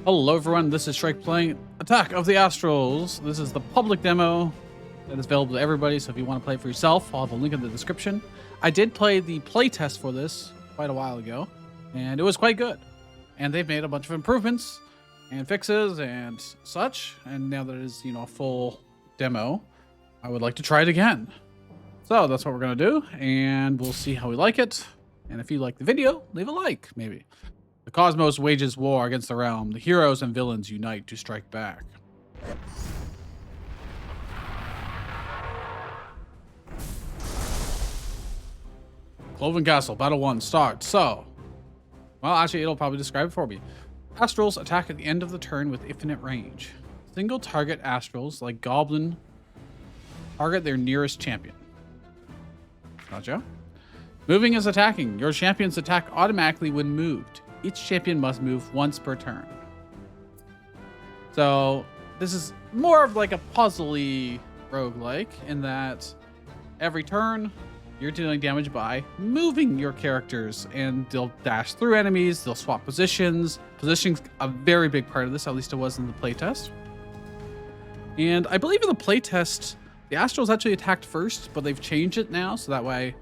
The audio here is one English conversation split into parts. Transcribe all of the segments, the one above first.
Hello everyone, this is Shrike playing Attack of the Astrals. This is the public demo that is available to everybody, so if you want to play it for yourself, I'll have a link in the description. I did play the playtest for this quite a while ago, and it was quite good. And they've made a bunch of improvements and fixes and such, and now that it is, a full demo, I would like to try it again. So that's what we're going to do, and we'll see how we like it. And if you like the video, leave a like, maybe. The cosmos wages war against the realm. The heroes and villains unite to strike back. Cloven Castle, Battle 1, start. So, well, actually, it'll probably describe it for me. Astrals attack at the end of the turn with infinite range. Single target Astrals, like Goblin, target their nearest champion. Gotcha. Moving is attacking. Your champions attack automatically when moved. Each champion must move once per turn. So this is more of like a puzzly roguelike in that every turn you're dealing damage by moving your characters, and they'll dash through enemies, they'll swap positions. Positioning's a very big part of this, at least it was in the playtest. And I believe in the playtest, the Astrals actually attacked first, but they've changed it now, so that way,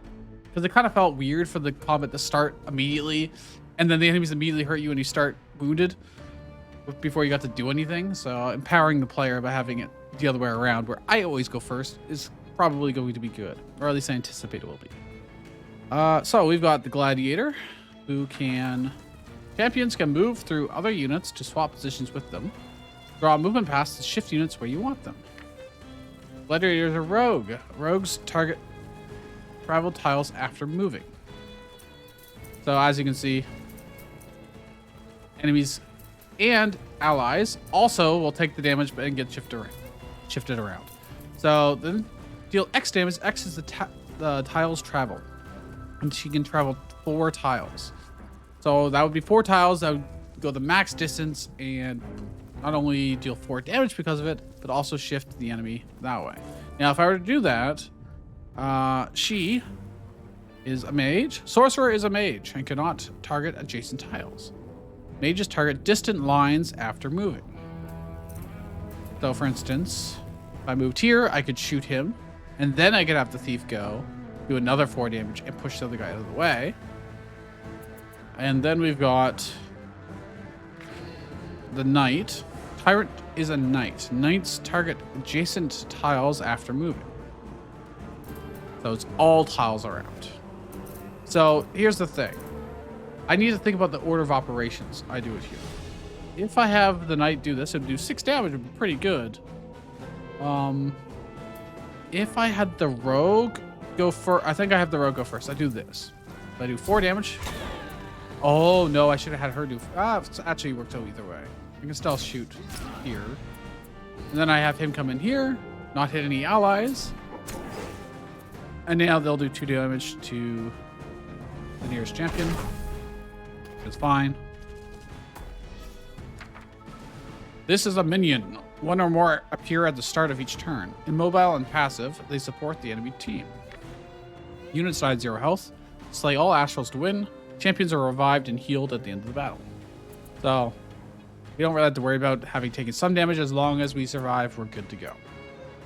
because it kind of felt weird for the combat to start immediately, and then the enemies immediately hurt you and you start wounded before you got to do anything. So empowering the player by having it the other way around, where I always go first, is probably going to be good, or at least I anticipate it will be. So we've got the Gladiator, who champions can move through other units to swap positions with them. Draw a movement pass to shift units where you want them. Gladiator is a rogue. Rogues target travel tiles after moving. So as you can see, enemies and allies also will take the damage and get shifted around. So then deal X damage. X is the tiles travel, and she can travel 4 tiles. So that would be 4 tiles that would go the max distance and not only deal 4 damage because of it, but also shift the enemy that way. Now, if I were to do that, she is a mage. Sorcerer is a mage and cannot target adjacent tiles. Mages target distant lines after moving. So for instance, if I moved here, I could shoot him, and then I could have the thief go, do another 4 damage, and push the other guy out of the way. And then we've got the knight. Tyrant is a knight. Knights target adjacent tiles after moving. So it's all tiles around. So here's the thing. I need to think about the order of operations. I do it here. If I have the knight do this, it would do 6 damage, it would be pretty good. If I had the rogue go first, I think I have the rogue go first. I do this. I do 4 damage. Oh no, I should have had her do. It actually worked out either way. I can still shoot here. And then I have him come in here, not hit any allies. And now they'll do 2 damage to the nearest champion. It's fine. This is a minion. 1 or more appear at the start of each turn. Immobile and passive, they support the enemy team. Unit side 0 health. Slay all Astrals to win. Champions are revived and healed at the end of the battle. So we don't really have to worry about having taken some damage. As long as we survive, we're good to go.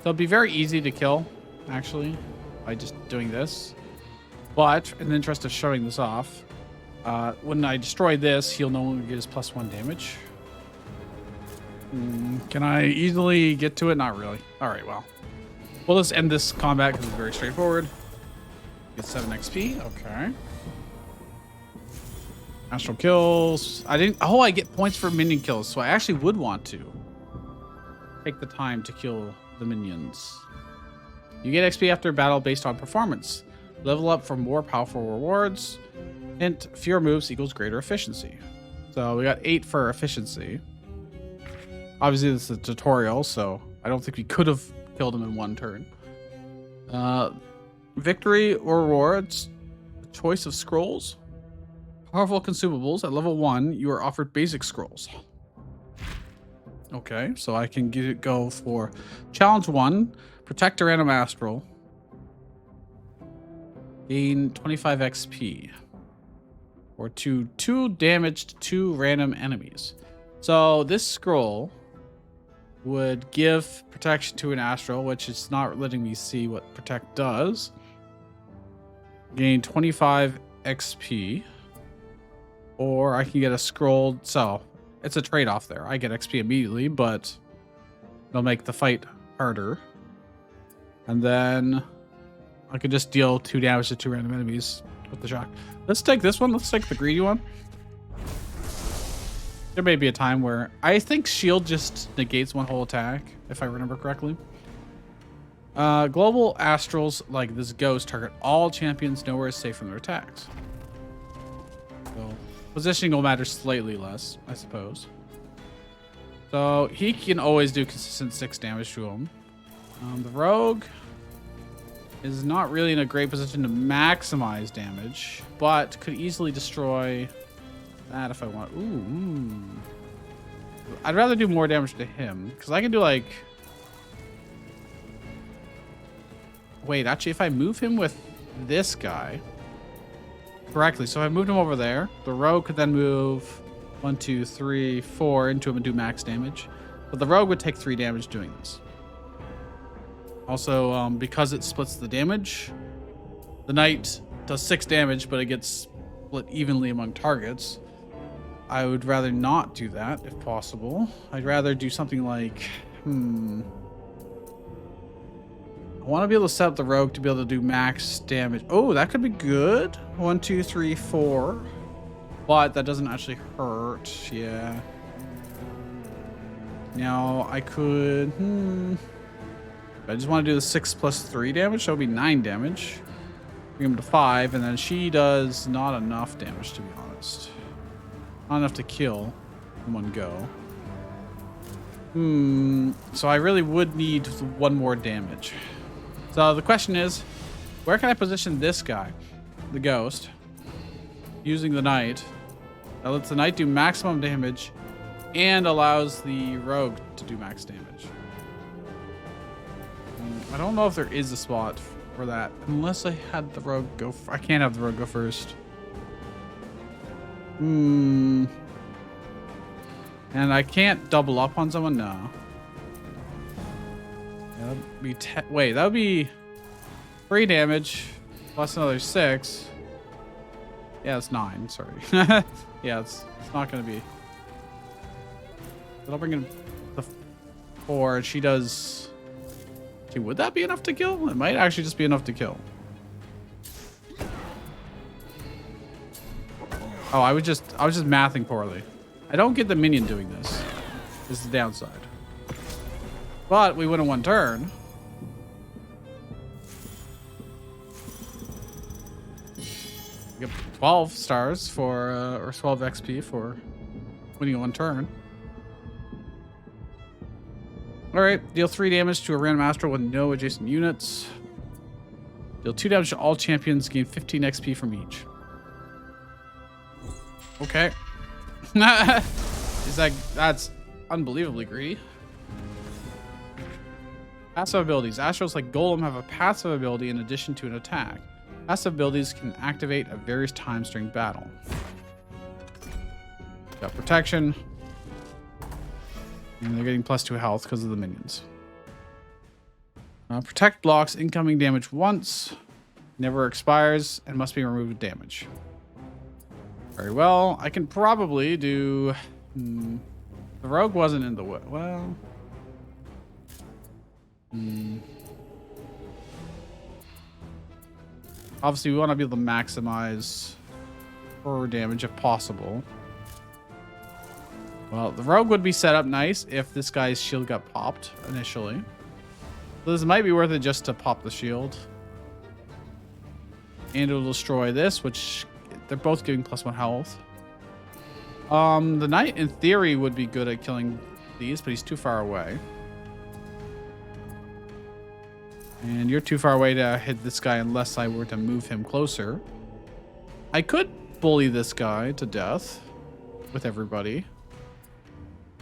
So it'd be very easy to kill, actually, by just doing this. But in the interest of showing this off, when I destroy this, he'll no longer get his +1 damage. Can I easily get to it? Not really. All right, well, we'll just end this combat because it's very straightforward. Get 7 XP. Okay. Astral kills. I get points for minion kills, so I actually would want to take the time to kill the minions. You get XP after battle based on performance. Level up for more powerful rewards. Hint, fewer moves equals greater efficiency. So we got 8 for efficiency. Obviously, this is a tutorial, so I don't think we could have killed him in 1 turn. Victory or rewards. Choice of scrolls. Powerful consumables. At level 1, you are offered basic scrolls. Okay, so I can go for challenge 1. Protect a random astral. Gain 25 XP. Or 2 damage to 2 random enemies. So this scroll would give protection to an astral, which is not letting me see what protect does. Gain 25 XP. Or I can get a scroll. So it's a trade-off there. I get XP immediately, but it'll make the fight harder. And then I could just deal 2 damage to 2 random enemies with the shock. Let's take this one. Let's take the greedy one. There may be a time where I think shield just negates one whole attack, if I remember correctly. Global astrals like this ghost target all champions nowhere is safe from their attacks. So positioning will matter slightly less, I suppose. So he can always do consistent 6 damage to him. The rogue is not really in a great position to maximize damage, but could easily destroy that if I want. Ooh. I'd rather do more damage to him because I can do like. Wait, actually, if I move him with this guy correctly, so if I moved him over there, the rogue could then move 1, 2, 3, 4 into him and do max damage. But the rogue would take 3 damage doing this. Also, because it splits the damage, the knight does 6 damage, but it gets split evenly among targets. I would rather not do that if possible. I'd rather do something like, I want to be able to set up the rogue to be able to do max damage. Oh, that could be good. 1, 2, 3, 4. But that doesn't actually hurt. Yeah. Now I could, I just want to do the 6 plus 3 damage. So it would be 9 damage. Bring him to 5, and then she does not enough damage, to be honest. Not enough to kill in one go. So I really would need 1 more damage. So the question is, where can I position this guy, the ghost, using the knight? That lets the knight do maximum damage and allows the rogue to do max damage. I don't know if there is a spot for that, unless I had the rogue go. I can't have the rogue go first. And I can't double up on someone? No. Yeah, that'd be wait, that would be 3 damage plus another 6. Yeah, it's 9. Sorry. Yeah, it's not going to be. But I'll bring in the 4, and she does. Okay, would that be enough to kill? It might actually just be enough to kill. Oh, I was just mathing poorly. I don't get the minion doing this. This is the downside. But we win in 1 turn. We get 12 stars for, or 12 XP for winning in 1 turn. All right, deal 3 damage to a random astral with no adjacent units. Deal 2 damage to all champions, gain 15 XP from each. Okay. That's unbelievably greedy. Passive abilities. Astrals like Golem have a passive ability in addition to an attack. Passive abilities can activate at various times during battle. Got protection. And they're getting +2 health because of the minions. Protect blocks incoming damage once. Never expires and must be removed with damage. Very well. I can probably do... the rogue wasn't in the way. Well... Obviously, we want to be able to maximize her damage if possible. Well, the rogue would be set up nice if this guy's shield got popped initially. So this might be worth it just to pop the shield. And it'll destroy this, which they're both giving +1 health. The knight, in theory, would be good at killing these, but he's too far away. And you're too far away to hit this guy unless I were to move him closer. I could bully this guy to death with everybody.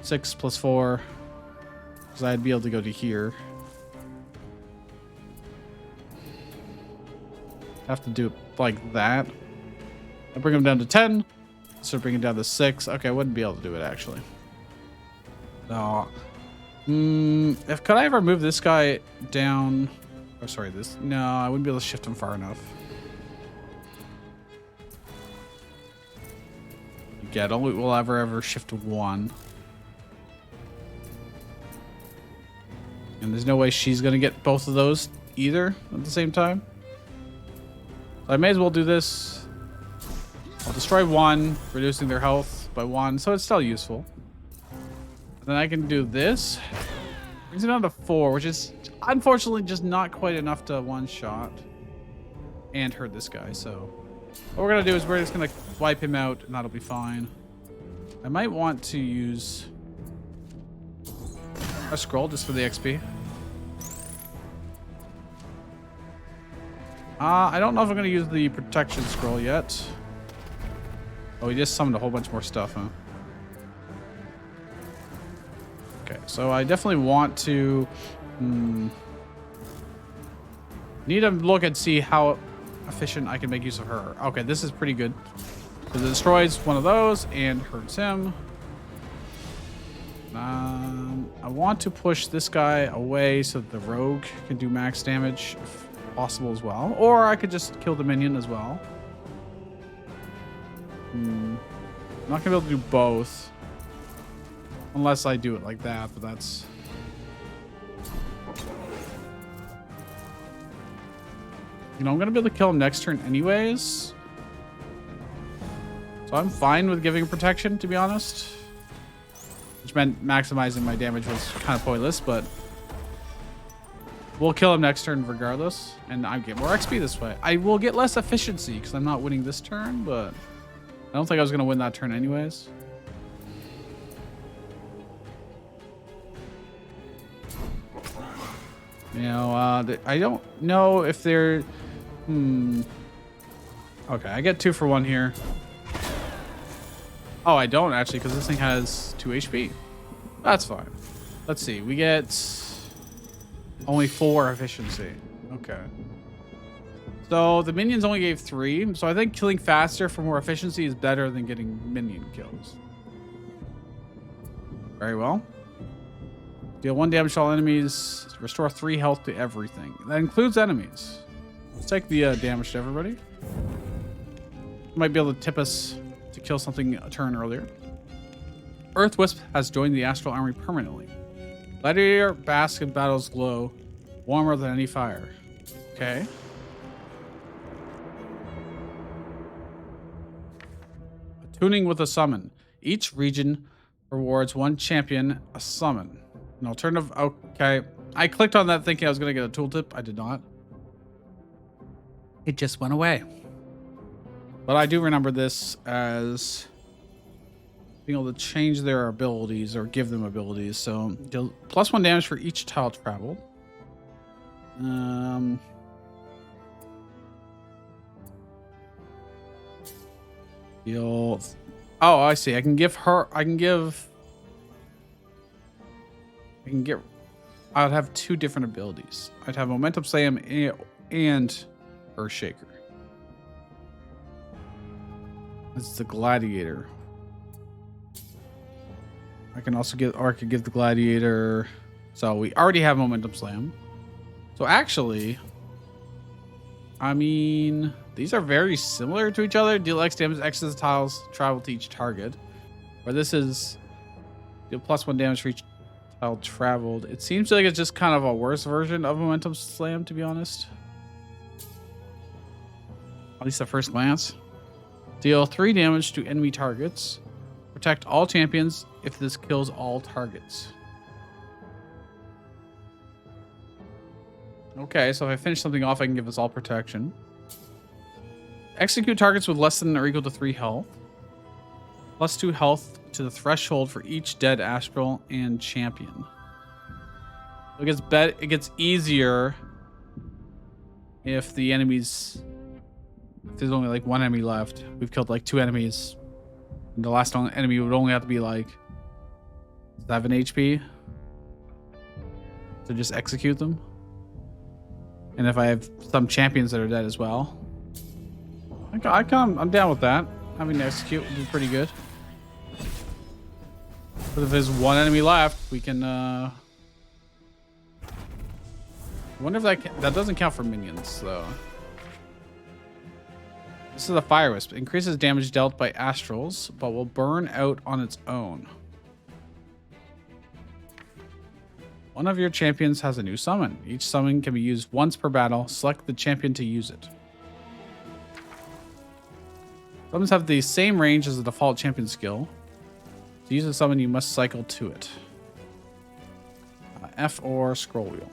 6 + 4. Because I'd be able to go to here. Have to do it like that. I bring him down to 10. So bring him down to 6. Okay, I wouldn't be able to do it actually. So, if could I ever move this guy down? Oh, sorry, this. No, I wouldn't be able to shift him far enough. Yeah, I don't think we'll ever shift to 1. And there's no way she's gonna get both of those either at the same time. So I may as well do this. I'll destroy 1, reducing their health by 1, so it's still useful. Then I can do this. Brings it down to 4, which is unfortunately just not quite enough to one-shot and hurt this guy. So what we're gonna do is we're just gonna wipe him out, and that'll be fine. I might want to use a scroll just for the XP. I don't know if I'm gonna use the protection scroll yet. Oh, he just summoned a whole bunch more stuff, huh? Okay, so I definitely want to need to look and see how efficient I can make use of her. Okay, this is pretty good. Because it destroys one of those and hurts him. I want to push this guy away so that the rogue can do max damage if possible as well. Or I could just kill the minion as well. I'm not going to be able to do both. Unless I do it like that, but that's... You know, I'm going to be able to kill him next turn anyways. So I'm fine with giving protection, to be honest. Which meant maximizing my damage was kind of pointless, but... We'll kill him next turn regardless, and I get more XP this way. I will get less efficiency because I'm not winning this turn, but... I don't think I was going to win that turn anyways. You know, I don't know if they're... Okay, I get 2 for 1 here. Oh, I don't actually, because this thing has 2 HP. That's fine. Let's see. We get only 4 efficiency. Okay. So the minions only gave 3. So I think killing faster for more efficiency is better than getting minion kills. Very well. Deal 1 damage to all enemies. Restore 3 health to everything. That includes enemies. Let's take the damage to everybody. Might be able to tip us to kill something a turn earlier. Earth Wisp has joined the Astral Army permanently. Gladiator bask in battle's glow, warmer than any fire. Okay. Attuning with a summon. Each region rewards 1 champion a summon. An alternative. Okay. I clicked on that thinking I was going to get a tooltip. I did not. It just went away. But I do remember this as being able to change their abilities or give them abilities. So deal +1 damage for each tile traveled. Deal. Oh, I see. I can give her. I can get. I'd have 2 different abilities. I'd have Momentum Slam and Earthshaker. This is the Gladiator. I can also give, or I could give the Gladiator. So we already have Momentum Slam. So actually, I mean, these are very similar to each other. Deal X damage, X to the tiles, travel to each target. Where this is deal +1 damage for each tile traveled. It seems like it's just kind of a worse version of Momentum Slam, to be honest. At least at first glance. Deal 3 damage to enemy targets. Protect all champions if this kills all targets. Okay, so if I finish something off, I can give us all protection. Execute targets with less than or equal to 3 health. +2 health to the threshold for each dead astral and champion. It gets easier if the enemies... If there's only like 1 enemy left. We've killed like 2 enemies. And the last enemy would only have to be like 7 HP. To just execute them. And if I have some champions that are dead as well. I'm down with that. Having to execute would be pretty good. But if there's one enemy left, we can. I wonder if that doesn't count for minions though. This is a fire wisp. Increases damage dealt by Astrals, but will burn out on its own. One of your champions has a new summon. Each summon can be used once per battle. Select the champion to use it. Summons have the same range as the default champion skill. To use a summon, you must cycle to it. F or scroll wheel.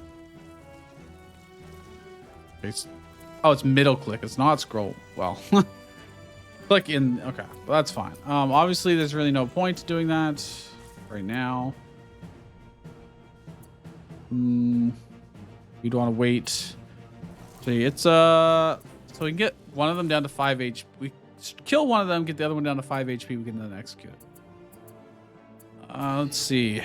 Oh, it's middle click. It's not scroll. Well, click in. Okay, well, that's fine. Obviously, there's really no point to doing that right now. You'd want to wait. See, it's so we can get one of them down to 5 HP. We kill one of them, get the other one down to 5 HP. We can then execute it. Let's see.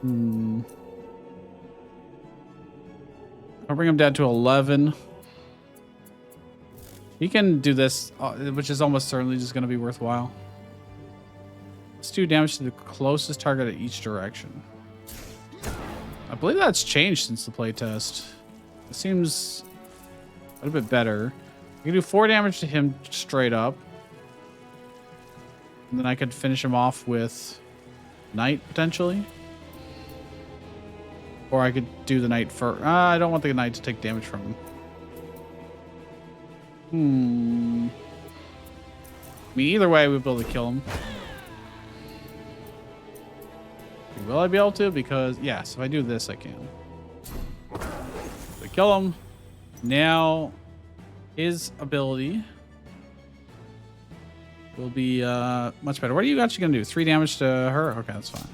I'll bring him down to 11. He can do this, which is almost certainly just going to be worthwhile. Let's do damage to the closest target at each direction. I believe that's changed since the playtest. It seems a little bit better. I can do 4 damage to him straight up. And then I could finish him off with Knight, potentially. Or I could do the Knight first. I don't want the Knight to take damage from him. I mean, either way, we'll be able to kill him. Will I be able to? Because, yes, if I do this, I can. So kill him. Now, his ability will be much better. What are you actually going to do? 3 damage to her? Okay, that's fine.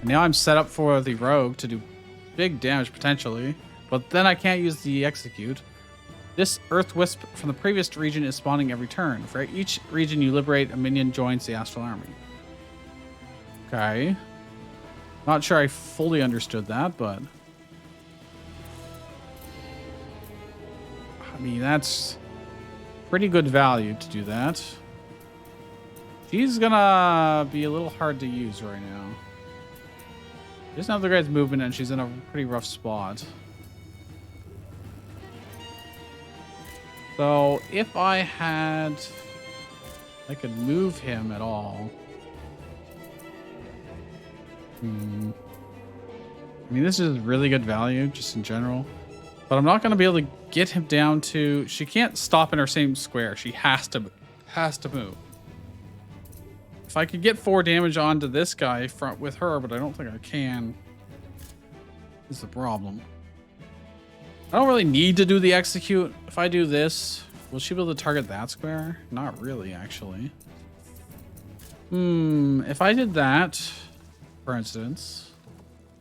And now I'm set up for the rogue to do big damage potentially, but then I can't use the execute. This Earth Wisp from the previous region is spawning every turn. For each region you liberate, a minion joins the Astral Army. Okay. Not sure I fully understood that, but I mean, that's pretty good value to do that. She's gonna be a little hard to use right now. She doesn't have the guy's movement, and she's in a pretty rough spot. So if I could move him at all. I mean, this is really good value just in general, but I'm not going to be able to get him down to. She can't stop in her same square. She has to move. If I could get 4 damage onto this guy with her, but I don't think I can. Is the problem. I don't really need to do the execute. If I do this, will she be able to target that square? Not really, actually. If I did that, for instance,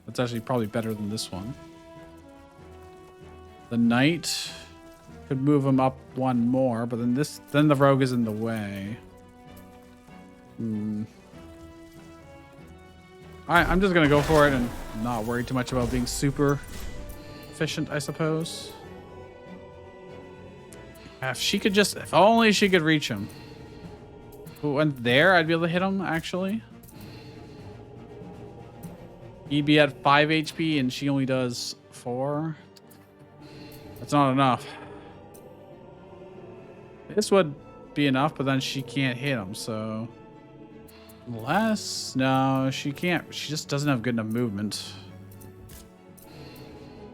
that's actually probably better than this one. The Knight could move him up 1 more, but then the rogue is in the way. Alright, I'm just gonna go for it and not worry too much about being super efficient, I suppose. If only she could reach him. If it went there, I'd be able to hit him, actually. He'd be at 5 HP and she only does 4. That's not enough. This would be enough, but then she can't hit him, so. No, she can't. She just doesn't have good enough movement.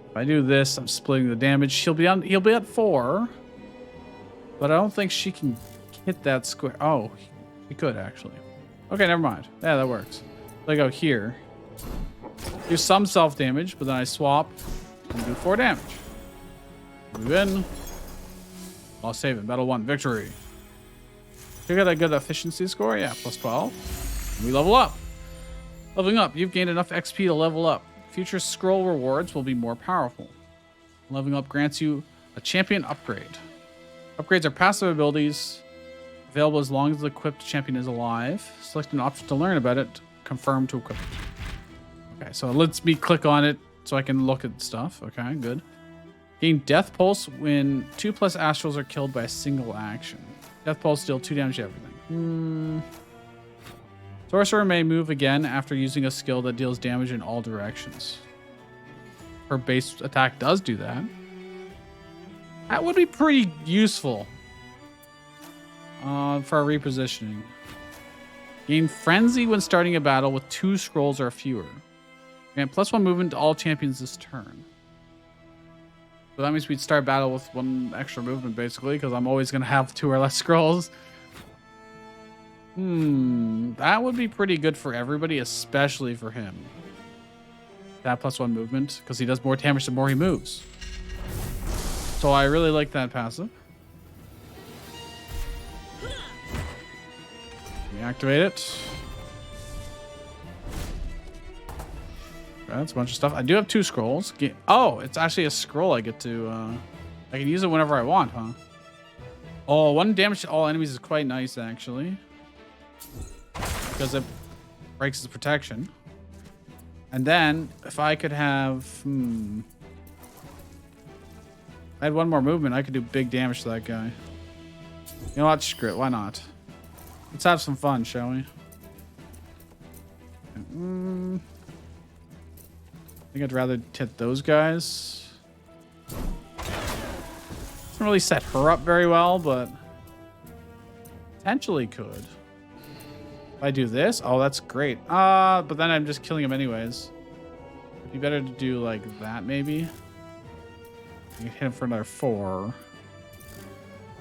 If I do this, I'm splitting the damage. He'll be at 4, but I don't think she can hit that square. Oh, he could actually. Okay, never mind. Yeah, that works. I go here, do some self damage, but then I swap and do 4 damage. Move in. I'll save it. Battle 1, victory. You got a good efficiency score? Yeah, plus 12. We level up. Leveling up. You've gained enough XP to level up. Future scroll rewards will be more powerful. Leveling up grants you a champion upgrade. Upgrades are passive abilities available as long as the equipped champion is alive. Select an option to learn about it. Confirm to equip it. Okay, so it lets me click on it so I can look at stuff. Okay, good. Gain Death Pulse when 2+ Astrals are killed by a single action. Death Pulse deal 2 damage to everything. Sorcerer may move again after using a skill that deals damage in all directions. Her base attack does do that. That would be pretty useful for our repositioning. Gain Frenzy when starting a battle with 2 scrolls or fewer. Grant +1 movement to all champions this turn. So that means we'd start battle with 1 extra movement, basically, because I'm always going to have 2 or less scrolls. That would be pretty good for everybody, especially for him. That +1 movement, because he does more damage the more he moves. So I really like that passive. We activate it. That's a bunch of stuff. I do have 2 scrolls. Oh, it's actually a scroll I get to... I can use it whenever I want, huh? Oh, 1 damage to all enemies is quite nice, actually. Because it breaks his protection. And then, if I could have... I had 1 more movement. I could do big damage to that guy. You know what? Screw it. Why not? Let's have some fun, shall we? I think I'd rather hit those guys. Doesn't really set her up very well, but potentially could. If I do this, oh, that's great. But then I'm just killing him anyways. It'd be better to do like that, maybe. I can hit him for another 4.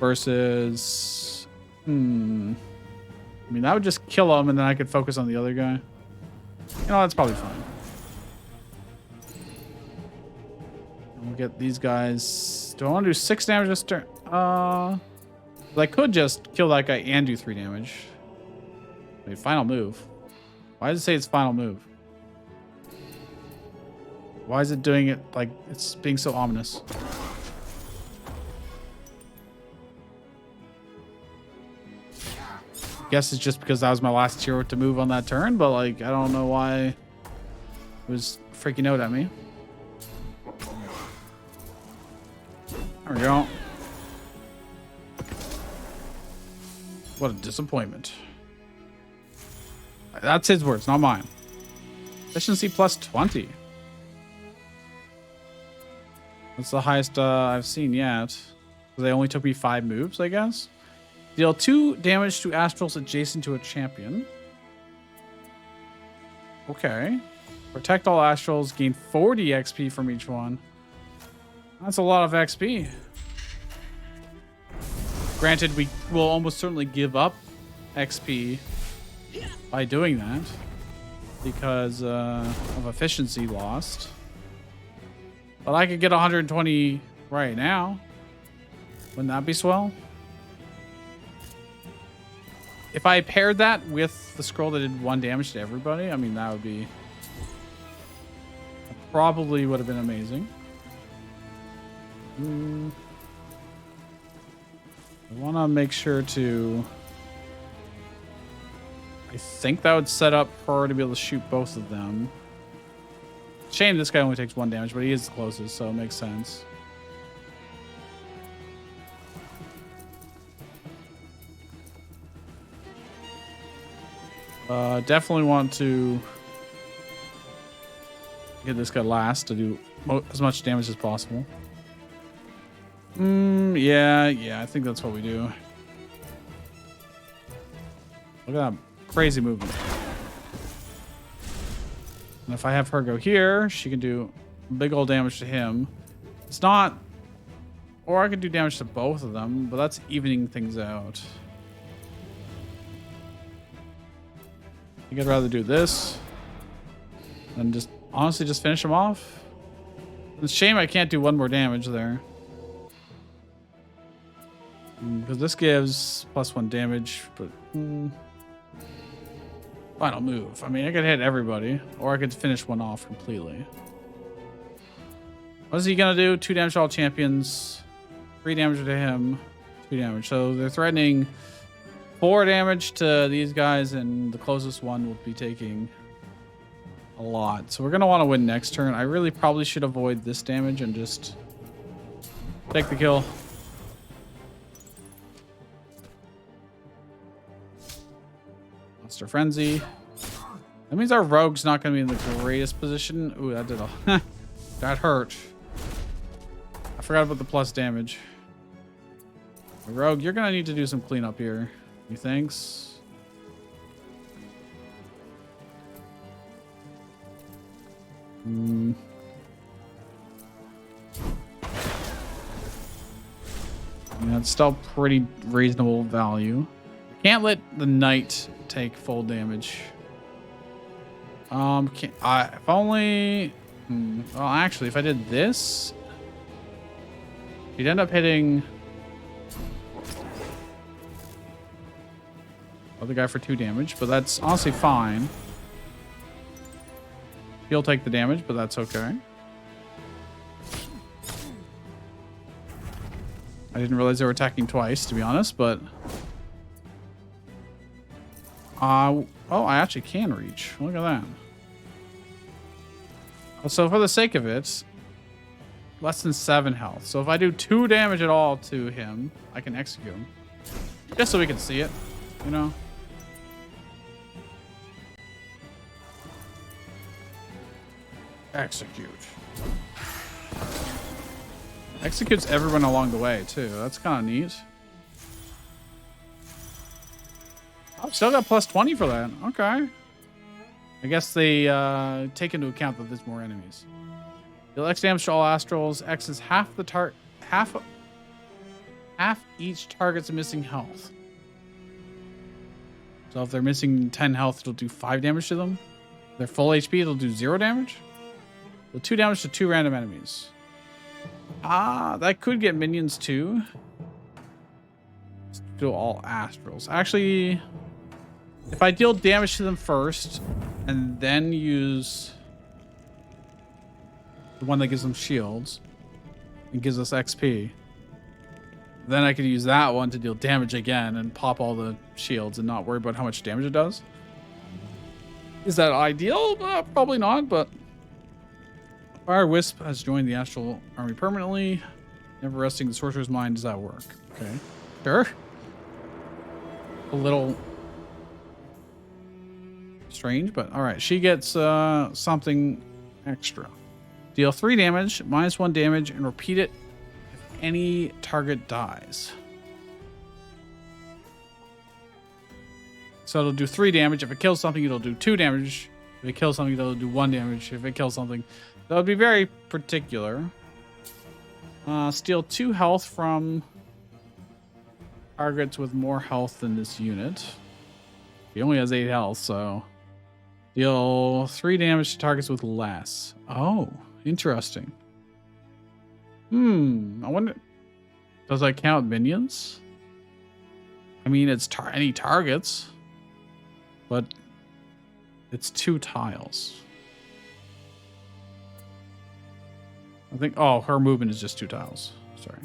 Versus... I mean, that would just kill him, and then I could focus on the other guy. You know, that's probably fine. We'll get these guys. Do I want to do 6 damage this turn? I could just kill that guy and do 3 damage. Wait, final move. Why does it say it's final move? Why is it doing it like it's being so ominous? Guess it's just because that was my last hero to move on that turn, but like I don't know why it was freaking out at me. There we go. What a disappointment. That's his words, not mine. Efficiency +20. That's the highest I've seen yet. They only took me 5 moves, I guess. Deal 2 damage to Astrals adjacent to a champion. Okay. Protect all Astrals. Gain 40 XP from each one. That's a lot of XP. Granted, we will almost certainly give up XP by doing that because of efficiency lost. But I could get 120 right now. Wouldn't that be swell? If I paired that with the scroll that did 1 damage to everybody, I mean, that would be... probably would have been amazing. I want to make sure to... I think that would set up her to be able to shoot both of them. Shame this guy only takes 1 damage, but he is the closest, so it makes sense. Definitely want to get this guy last to do as much damage as possible. Yeah, I think that's what we do. Look at that crazy movement. And if I have her go here, she can do big old damage to him. It's not... Or I could do damage to both of them, but that's evening things out. I think I'd rather do this than just honestly just finish him off. It's a shame I can't do 1 more damage there. Because this gives +1 damage, but... Final move. I mean, I could hit everybody, or I could finish one off completely. What is he gonna do? 2 damage to all champions, 3 damage to him, 2 damage. So they're threatening 4 damage to these guys, and the closest one will be taking a lot. So we're gonna want to win next turn. I really probably should avoid this damage and just Take the kill. Monster Frenzy. That means our rogue's not going to be in the greatest position. Ooh, that did a... that hurt. I forgot about the plus damage. Rogue, you're going to need to do some cleanup here. Methinks. Yeah, it's still pretty reasonable value. Can't let the knight take full damage. If only... well, actually, if I did this... You'd end up hitting... other guy for 2 damage, but that's honestly fine. He'll take the damage, but that's okay. I didn't realize they were attacking twice, to be honest, but... oh, I actually can reach. Look at that. So for the sake of it, less than 7 health. So if I do 2 damage at all to him, I can execute him. Just so we can see it, you know? Execute. Executes everyone along the way, too. That's kind of neat. Oh, still got plus 20 for that. Okay. I guess they take into account that there's more enemies. Deal X damage to all Astrals. X is half each target's missing health. So if they're missing 10 health, it'll do 5 damage to them. If they're full HP, it'll do 0 damage. So 2 damage to 2 random enemies. That could get minions too. Let's do all Astrals. Actually, if I deal damage to them first and then use the one that gives them shields and gives us XP, then I could use that one to deal damage again and pop all the shields and not worry about how much damage it does. Is that ideal? Probably not, but Fire Wisp has joined the Astral army permanently. Never resting the Sorcerer's Mind. Does that work? Okay. Sure. A little strange, but all right. She gets something extra. Deal 3 damage, minus 1 damage, and repeat it if any target dies. So it'll do 3 damage. If it kills something, it'll do 2 damage. If it kills something, it'll do 1 damage. If it kills something, that would be very particular. Steal 2 health from targets with more health than this unit. He only has 8 health, so deal 3 damage to targets with less. Oh, interesting. I wonder, does that count minions? I mean, it's any targets, but it's 2 tiles. I think, oh, her movement is just 2 tiles. Sorry.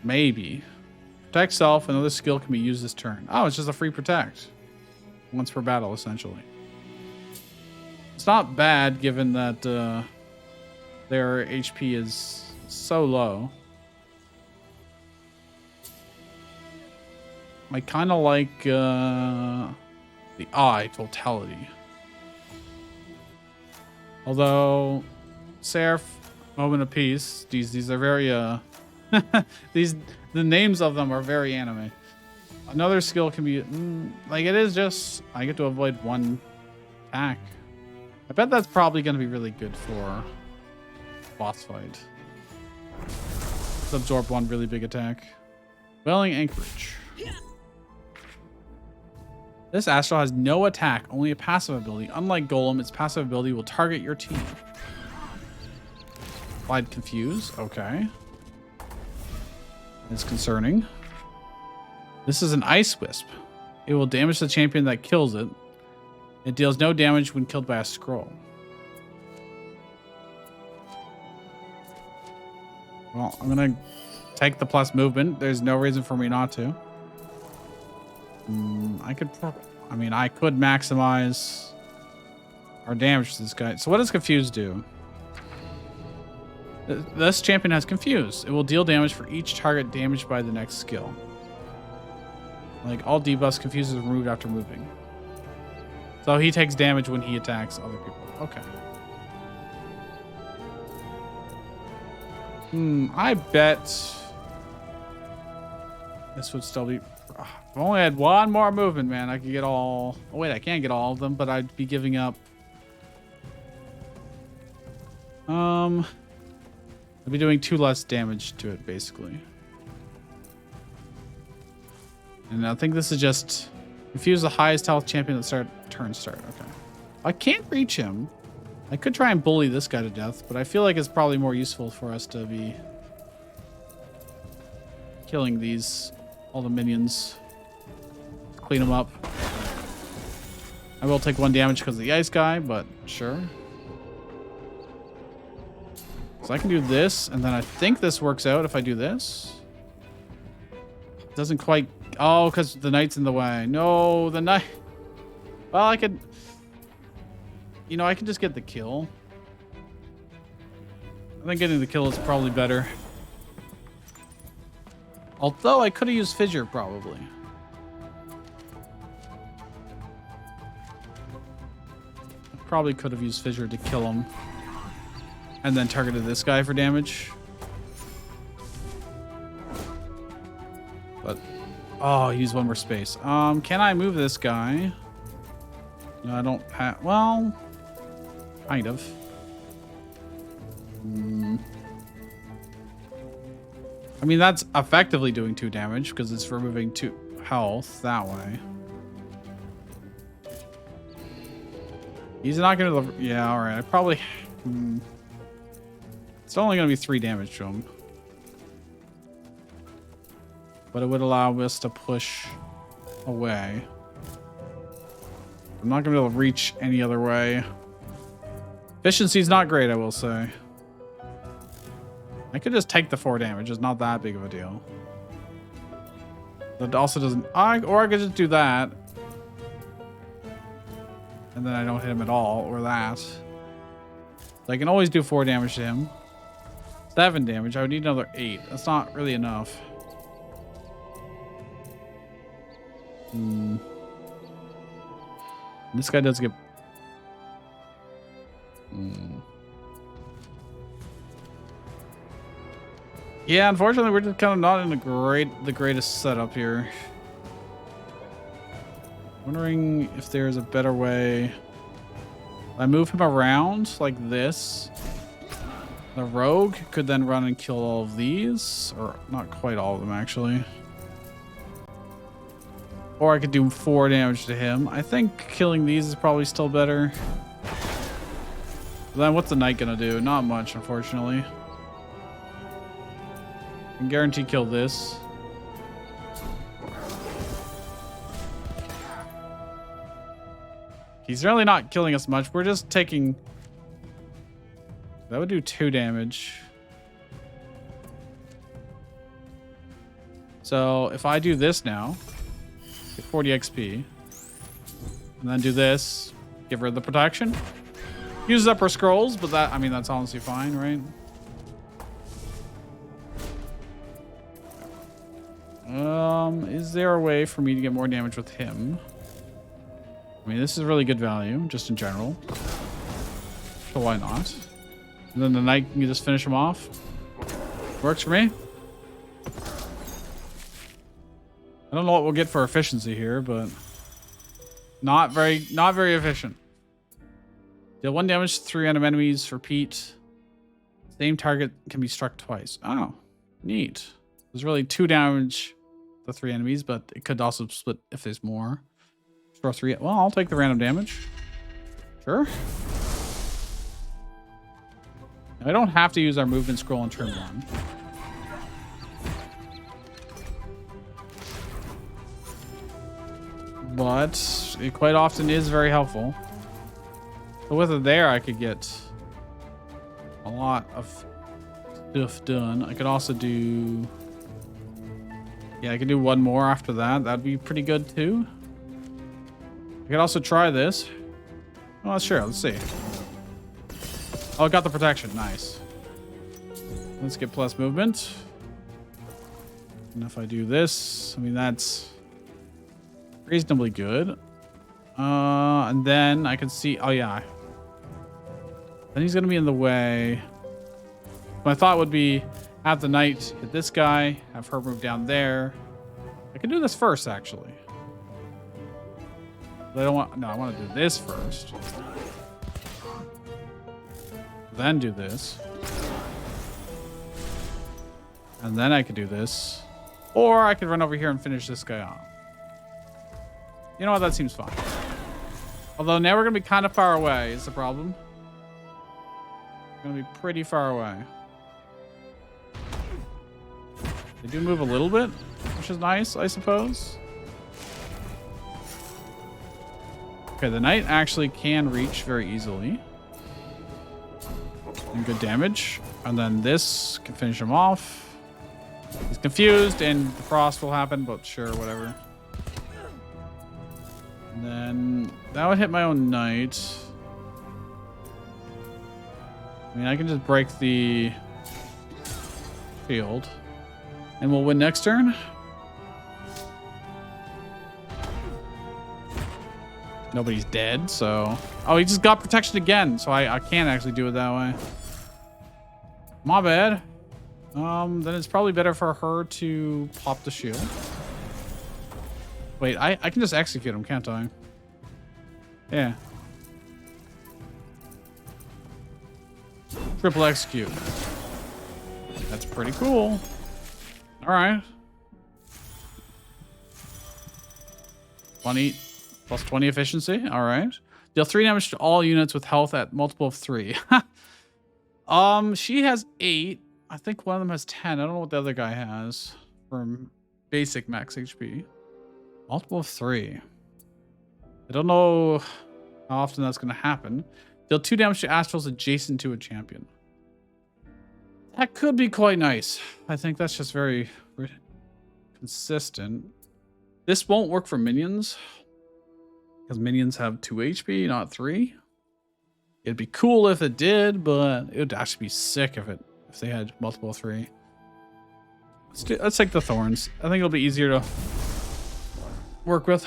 Maybe. Protect self. Another skill can be used this turn. Oh, it's just a free protect. Once per battle, essentially. It's not bad, given that their HP is so low. I kind of like the eye totality. Although, Seraph, Moment of Peace, these are very the names of them are very anime. Another skill can be like, it is just I get to avoid 1 attack. I bet that's probably going to be really good for boss fight. Let's absorb 1 really big attack. Welling Anchorage. This Astral has no attack, only a passive ability. Unlike Golem, its passive ability will target your team. Applied Confuse. Okay. It's concerning. This is an Ice Wisp. It will damage the champion that kills it. It deals no damage when killed by a scroll. Well, I'm going to take the plus movement. There's no reason for me not to. I could maximize Or damage to this guy. So what does Confuse do? This champion has Confuse. It will deal damage for each target damaged by the next skill. Like all debuffs, Confuse is removed after moving. So he takes damage when he attacks other people. Okay. I bet this would still be... If I only had one more movement, man, I could get all... Oh, wait, I can't get all of them, but I'd be giving up... I'd be doing 2 less damage to it, basically. And I think this is just... Confuse the highest health champion at turn start. Okay. I can't reach him. I could try and bully this guy to death, but I feel like it's probably more useful for us to be killing all the minions. Clean them up. I will take 1 damage because of the ice guy, but sure. So I can do this, and then I think this works out if I do this. Doesn't quite... Oh, because the knight's in the way. No, the knight... Well, I could... You know, I can just get the kill. I think getting the kill is probably better. Although I could have used Fissure, probably. I probably could have used Fissure to kill him. And then targeted this guy for damage. But... Oh, he used 1 more space. Can I move this guy? No, I don't have... Well... Kind of. I mean, that's effectively doing 2 damage because it's removing 2 health that way. He's not going to... Yeah, all right. I probably... It's only going to be 3 damage to him. But it would allow us to push away. I'm not going to be able to reach any other way. Efficiency's not great, I will say. I could just take the 4 damage. It's not that big of a deal. That also doesn't... Or I could just do that. And then I don't hit him at all. Or that. So I can always do 4 damage to him. 7 damage. I would need another 8. That's not really enough. This guy does get... Yeah, unfortunately, we're just kind of not in the greatest setup here. Wondering if there's a better way. I move him around like this. The rogue could then run and kill all of these, or not quite all of them actually. Or I could do 4 damage to him. I think killing these is probably still better. Then what's the knight gonna do? Not much, unfortunately. I can guarantee kill this. He's really not killing us much. We're just taking... That would do 2 damage. So if I do this now, get 40 XP, and then do this, give her the protection. Uses up her scrolls, but that, I mean, that's honestly fine, right? Is there a way for me to get more damage with him? I mean, this is really good value, just in general. So why not? And then the knight can just finish him off. Works for me. I don't know what we'll get for efficiency here, but not very efficient. Deal 1 damage to 3 random enemies for Pete. Same target can be struck twice. Oh, neat. There's really 2 damage to 3 enemies, but it could also split if there's more. Throw 3. Well, I'll take the random damage. Sure. I don't have to use our movement scroll in turn 1. But it quite often is very helpful. So with it there, I could get a lot of stuff done. I could also do... Yeah, I could do 1 more after that. That'd be pretty good too. I could also try this. Well, sure. Let's see. Oh, I got the protection. Nice. Let's get plus movement. And if I do this, I mean, that's reasonably good. And then I can see... Oh, yeah. Then he's going to be in the way. My thought would be have the knight hit this guy, have her move down there. I can do this first, actually. But I don't want... No, I want to do this first. Then do this. And then I could do this. Or I could run over here and finish this guy off. You know what? That seems fine. Although now we're going to be kind of far away is the problem. We're going to be pretty far away. They do move a little bit, which is nice, I suppose. Okay, the knight actually can reach very easily. And good damage. And then this can finish him off. He's confused and the frost will happen, but sure, whatever. And then that would hit my own knight. I mean, I can just break the field. And we'll win next turn. Nobody's dead, so... Oh, he just got protection again, so I can't actually do it that way. My bad. Then it's probably better for her to pop the shield. Wait, I can just execute him, can't I? Yeah. Triple execute. That's pretty cool. All right. 20 plus 20 efficiency. All right. Deal 3 damage to all units with health at multiple of 3. She has 8. I think one of them has 10. I don't know what the other guy has from basic max HP. Multiple of 3. I don't know how often that's going to happen. Deal 2 damage to Astrals adjacent to a champion. That could be quite nice. I think that's just very consistent. This won't work for minions. Because minions have 2 HP, not 3. It'd be cool if it did, but it would actually be sick if they had multiple 3. Let's take the thorns. I think it'll be easier to work with.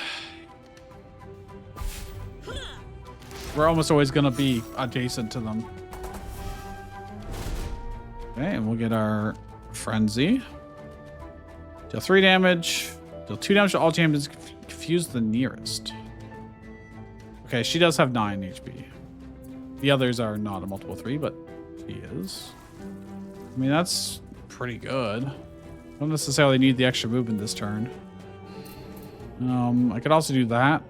We're almost always going to be adjacent to them. Okay, and we'll get our frenzy. Deal 3 damage. Deal 2 damage to all champions. Confuse the nearest. Okay, she does have 9 HP. The others are not a multiple 3, but she is. I mean, that's pretty good. Don't necessarily need the extra movement this turn. I could also do that.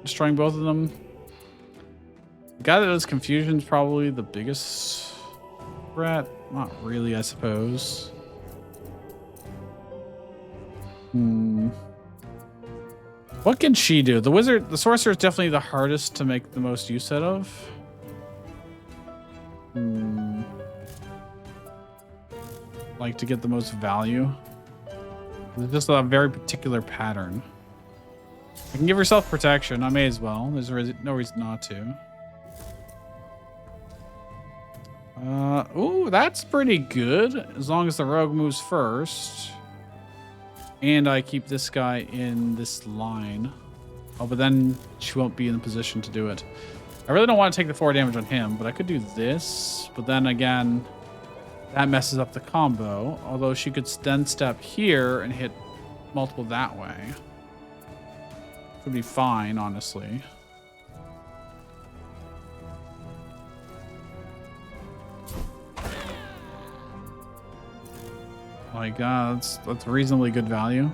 Destroying both of them. The guy that does confusion is probably the biggest threat. Not really, I suppose. What can she do? The wizard, the sorcerer is definitely the hardest to make the most use out of. Like to get the most value. It's just a very particular pattern. I can give herself protection. I may as well. There's no reason not to. Ooh, that's pretty good. As long as the rogue moves first. And I keep this guy in this line. Oh, but then she won't be in the position to do it. I really don't want to take the 4 damage on him, but I could do this. But then again, that messes up the combo. Although she could then step here and hit multiple that way. Could be fine, honestly. Like, that's reasonably good value.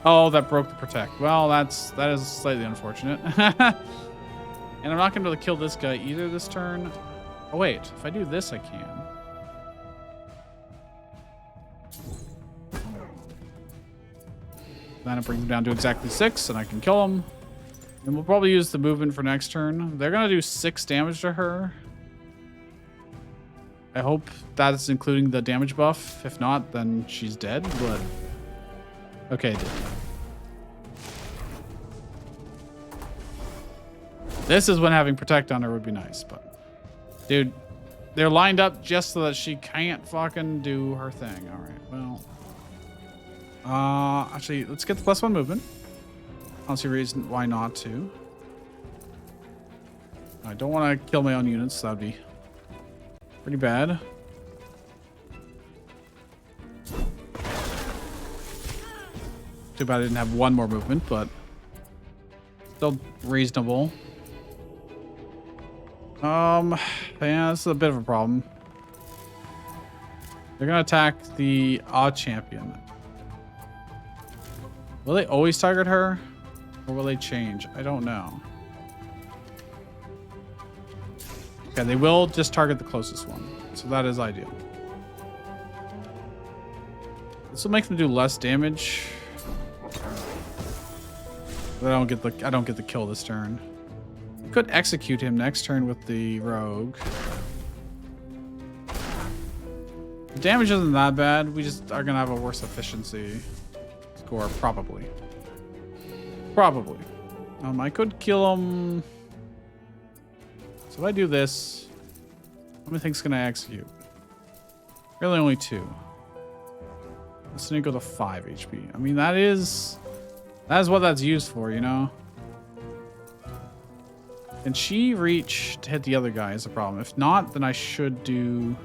Oh, that broke the protect. Well, that is slightly unfortunate. And I'm not going to be able to kill this guy either this turn. Oh, wait. If I do this, I can. Then it brings him down to exactly 6, and I can kill him. And we'll probably use the movement for next turn. They're going to do 6 damage to her. I hope that's including the damage buff. If not, then she's dead, but... Okay, I did. This is when having protect on her would be nice, but dude, they're lined up just so that she can't fucking do her thing. All right, well, actually, let's get the +1 movement. I don't see a reason why not to. I don't want to kill my own units. That'd be pretty bad. Too bad I didn't have one more movement, but still reasonable. Yeah, this is a bit of a problem. They're gonna attack the odd champion. Will they always target her? Or will they change? I don't know. Okay, they will just target the closest one. So that is ideal. This will make them do less damage. But I don't get the kill this turn. I could execute him next turn with the rogue. The damage isn't that bad. We just are gonna have a worse efficiency score, probably. Probably. I could kill him. So if I do this, how many things can I execute? Really only 2. Let's go to 5 HP. I mean, that is what that's used for, you know? Can she reach to hit the other guy is a problem. If not, then I should do...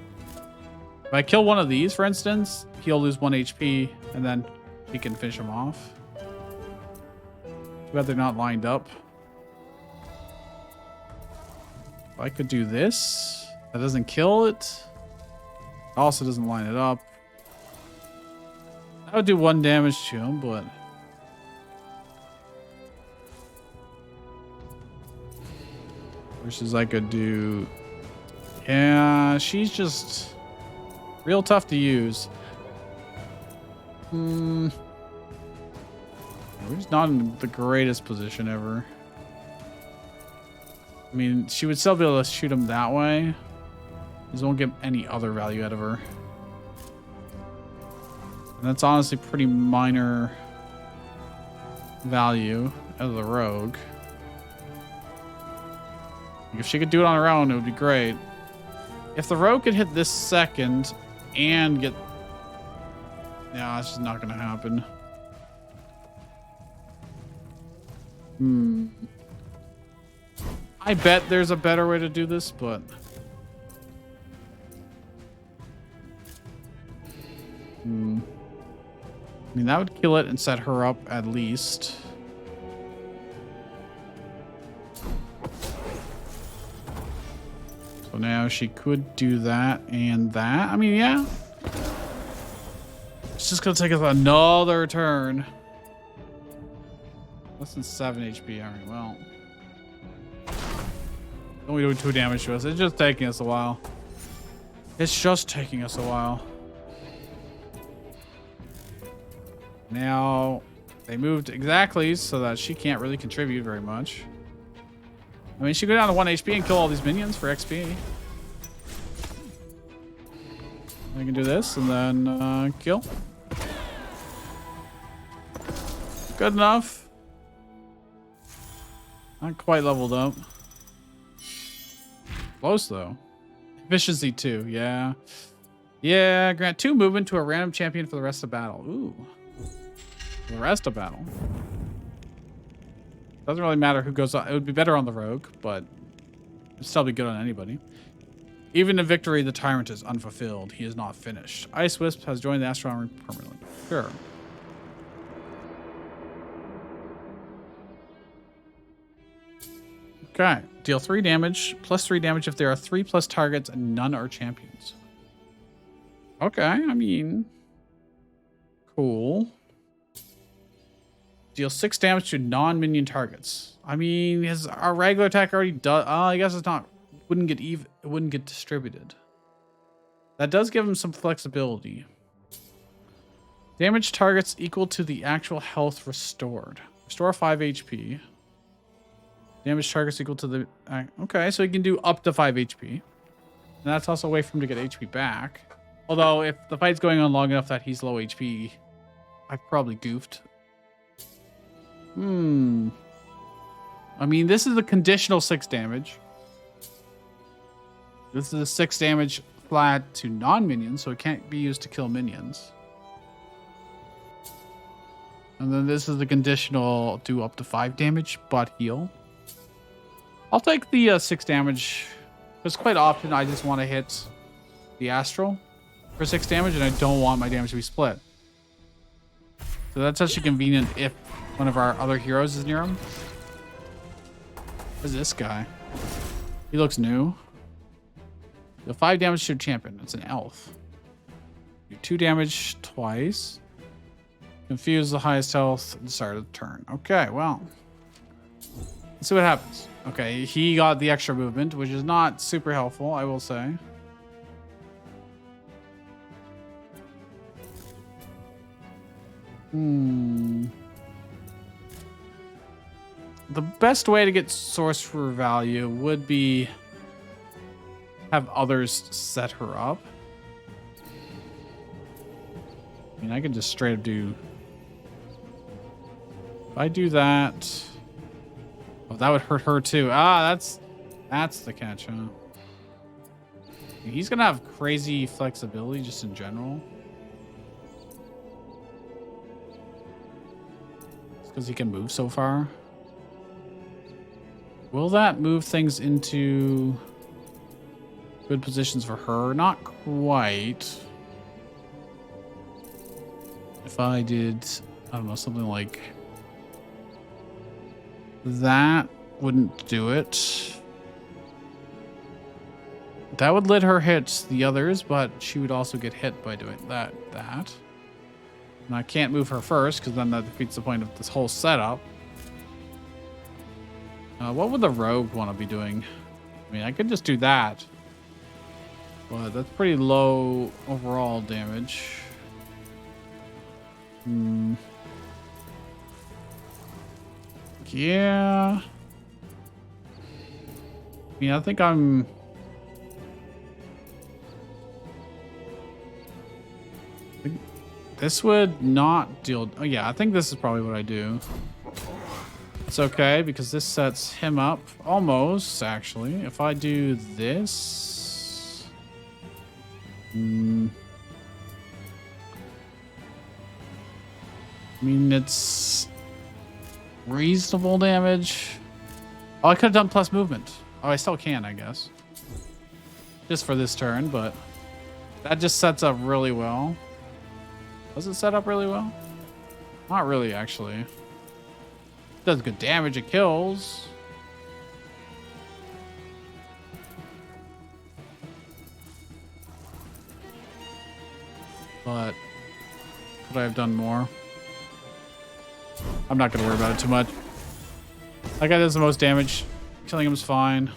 If I kill one of these, for instance, he'll lose 1 HP, and then he can finish him off. Too bad they're not lined up. If I could do this, that doesn't kill it. Also doesn't line it up. I would do 1 damage to him, but... Versus I could do... Yeah, she's just real tough to use. We're just not in the greatest position ever. I mean, she would still be able to shoot him that way. Just won't get any other value out of her. And that's honestly pretty minor value out of the rogue. If she could do it on her own, it would be great. If the rogue could hit this second and get... Yeah, that's just not going to happen. I bet there's a better way to do this, but... I mean, that would kill it and set her up at least. So now she could do that and that. I mean, yeah. It's just going to take us another turn. Less than 7 HP. All right, well. Only doing 2 damage to us. It's just taking us a while. It's just taking us a while. Now, they moved exactly so that she can't really contribute very much. I mean, she could go down to 1 HP and kill all these minions for XP. I can do this and then kill. Good enough. Not quite leveled up. Close though. Efficiency 2, yeah. Yeah, grant 2 movement to a random champion for the rest of battle. Ooh. The rest of battle. Doesn't really matter who goes on. It would be better on the rogue, but it'd still be good on anybody. Even in victory, the tyrant is unfulfilled. He is not finished. Ice Wisp has joined the Astral Army permanently. Sure. Okay. Deal 3 damage, plus 3 damage if there are 3+ targets and none are champions. Okay, I mean... Cool. Deal 6 damage to non-minion targets. I mean, has our regular attack already done? I guess it's not. Wouldn't get even. It wouldn't get distributed. That does give him some flexibility. Damage targets equal to the actual health restored. Restore 5 HP. Damage targets equal to the... okay, so he can do up to 5 HP. And that's also a way for him to get HP back. Although, if the fight's going on long enough that he's low HP, I've probably goofed. I mean, this is a conditional 6 damage. This is a 6 damage flat to non-minions, so it can't be used to kill minions. And then this is the conditional do up to 5 damage, but heal. I'll take the 6 damage, because quite often I just want to hit the Astral for 6 damage, and I don't want my damage to be split. So that's actually convenient if one of our other heroes is near him. Who's this guy? He looks new. Deal 5 damage to a champion. It's an elf. Do 2 damage twice. Confuse the highest health at the start of the turn. Okay, well. Let's see what happens. Okay, he got the extra movement, which is not super helpful, I will say. The best way to get sorcerer value would be have others set her up. I mean, I could just straight up do... If I do that... Oh, that would hurt her too. Ah, that's the catch, huh? He's gonna have crazy flexibility just in general. It's because he can move so far. Will that move things into good positions for her? Not quite. If I did, I don't know, something like that, wouldn't do it. That would let her hit the others, but she would also get hit by doing that. And I can't move her first, because then that defeats the point of this whole setup. What would the rogue want to be doing? I mean, I could just do that. But that's pretty low overall damage. Yeah. I mean, I think this would not deal... Oh, yeah, I think this is probably what I do. It's okay, because this sets him up almost, actually. If I do this... I mean, it's reasonable damage. Oh, I could have done plus movement. Oh, I still can, I guess. Just for this turn, but that just sets up really well. Does it set up really well? Not really, actually. Does good damage, it kills. But could I have done more? I'm not going to worry about it too much. That guy does the most damage. Killing him is fine.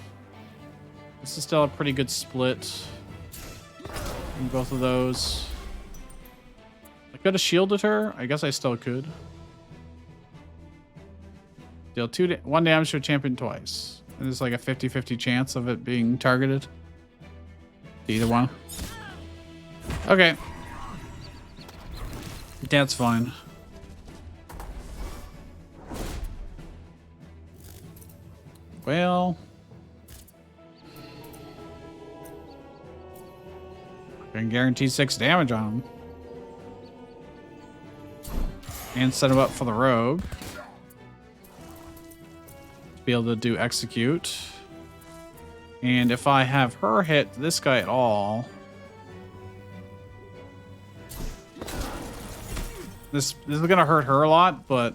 This is still a pretty good split in both of those. I could have shielded her. I guess I still could. Deal 1 damage to a champion twice. And there's like a 50-50 chance of it being targeted. Either one. Okay. That's fine. Well, I can guarantee 6 damage on him. And set him up for the rogue. To be able to do execute. And if I have her hit this guy at all... This is going to hurt her a lot, but...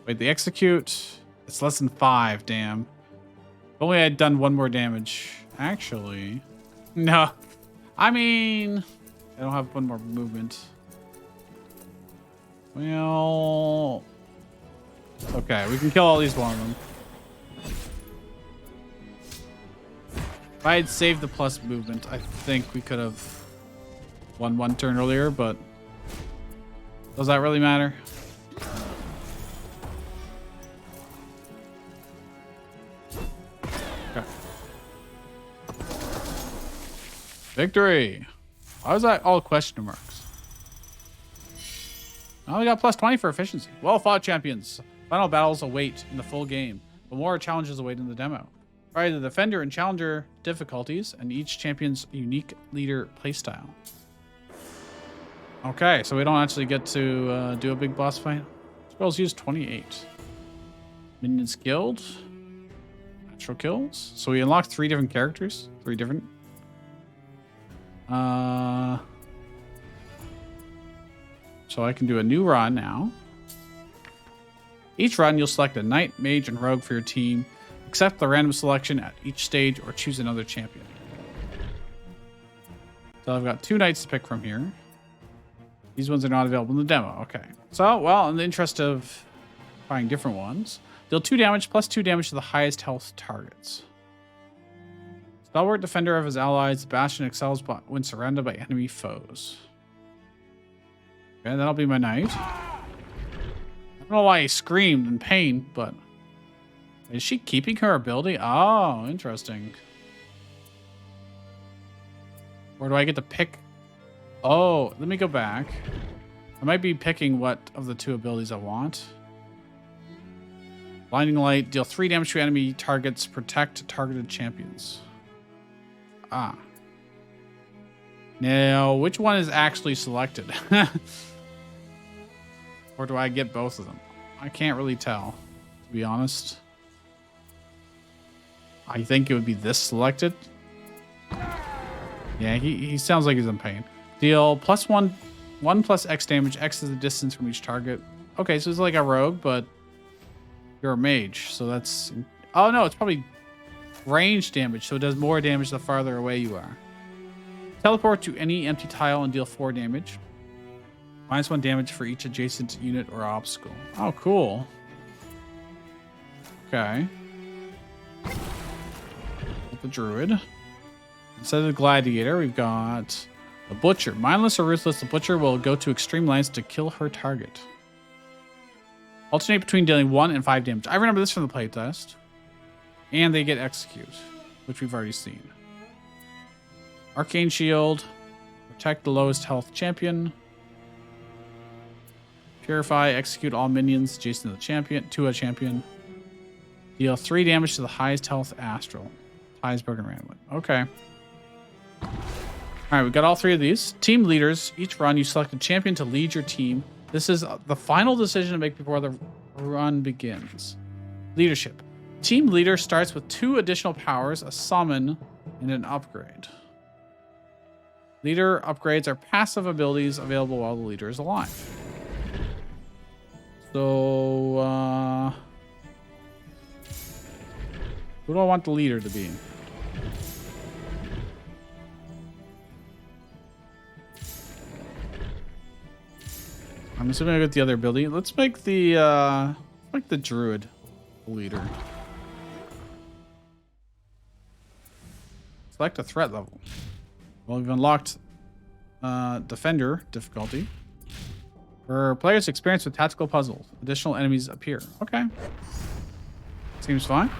Wait, the execute, it's less than 5, damn. If only I had done 1 more damage. Actually, no. I mean, I don't have 1 more movement. Well, okay, we can kill at least one of them. If I had saved the plus movement, I think we could have won 1 turn earlier, but does that really matter? Okay. Victory! Why was that all question marks? Oh, we got plus 20 for efficiency. Well fought, champions. Final battles await in the full game, but more challenges await in the demo. Try the defender and challenger difficulties and each champion's unique leader playstyle. Okay, so we don't actually get to do a big boss fight. Scrolls use 28. Minions killed. Natural kills. So we unlocked 3 different characters. 3 different. So I can do a new run now. Each run, you'll select a knight, mage, and rogue for your team. Accept the random selection at each stage or choose another champion. So I've got 2 knights to pick from here. These ones are not available in the demo. Okay. So, well, in the interest of trying different ones, deal 2 damage plus 2 damage to the highest health targets. Stalwart defender of his allies, Bastion excels when surrounded by enemy foes. Okay, that'll be my knight. I don't know why he screamed in pain, but is she keeping her ability? Oh, interesting. Or do I get to pick? Oh, let me go back. I might be picking what of the 2 abilities I want. Blinding Light, deal 3 damage to enemy targets, protect targeted champions. Ah. Now, which one is actually selected? Or do I get both of them? I can't really tell, to be honest. I think it would be this selected. Yeah, he sounds like he's in pain. Deal plus 1 plus X damage. X is the distance from each target. Okay, so it's like a rogue, but you're a mage. So that's... Oh, no, it's probably range damage. So it does more damage the farther away you are. Teleport to any empty tile and deal 4 damage. -1 damage for each adjacent unit or obstacle. Oh, cool. Okay. The druid. Instead of the gladiator, we've got the butcher. Mindless or ruthless, the butcher will go to extreme lengths to kill her target. Alternate between dealing 1 and 5 damage. I remember this from the playtest. And they get execute, which we've already seen. Arcane shield. Protect the lowest health champion. Purify, execute all minions adjacent to a champion. Deal 3 damage to the highest health astral. Highest broken randomly. Okay. Alright, we got all 3 of these. Team leaders. Each run, you select a champion to lead your team. This is the final decision to make before the run begins. Leadership. Team leader starts with 2 additional powers, a summon, and an upgrade. Leader upgrades are passive abilities available while the leader is alive. So, who do I want the leader to be? I'm assuming I got the other ability. Let's make the druid leader. Select a threat level. Well, we've unlocked defender difficulty. For players experienced with tactical puzzles, additional enemies appear. Okay. Seems fine.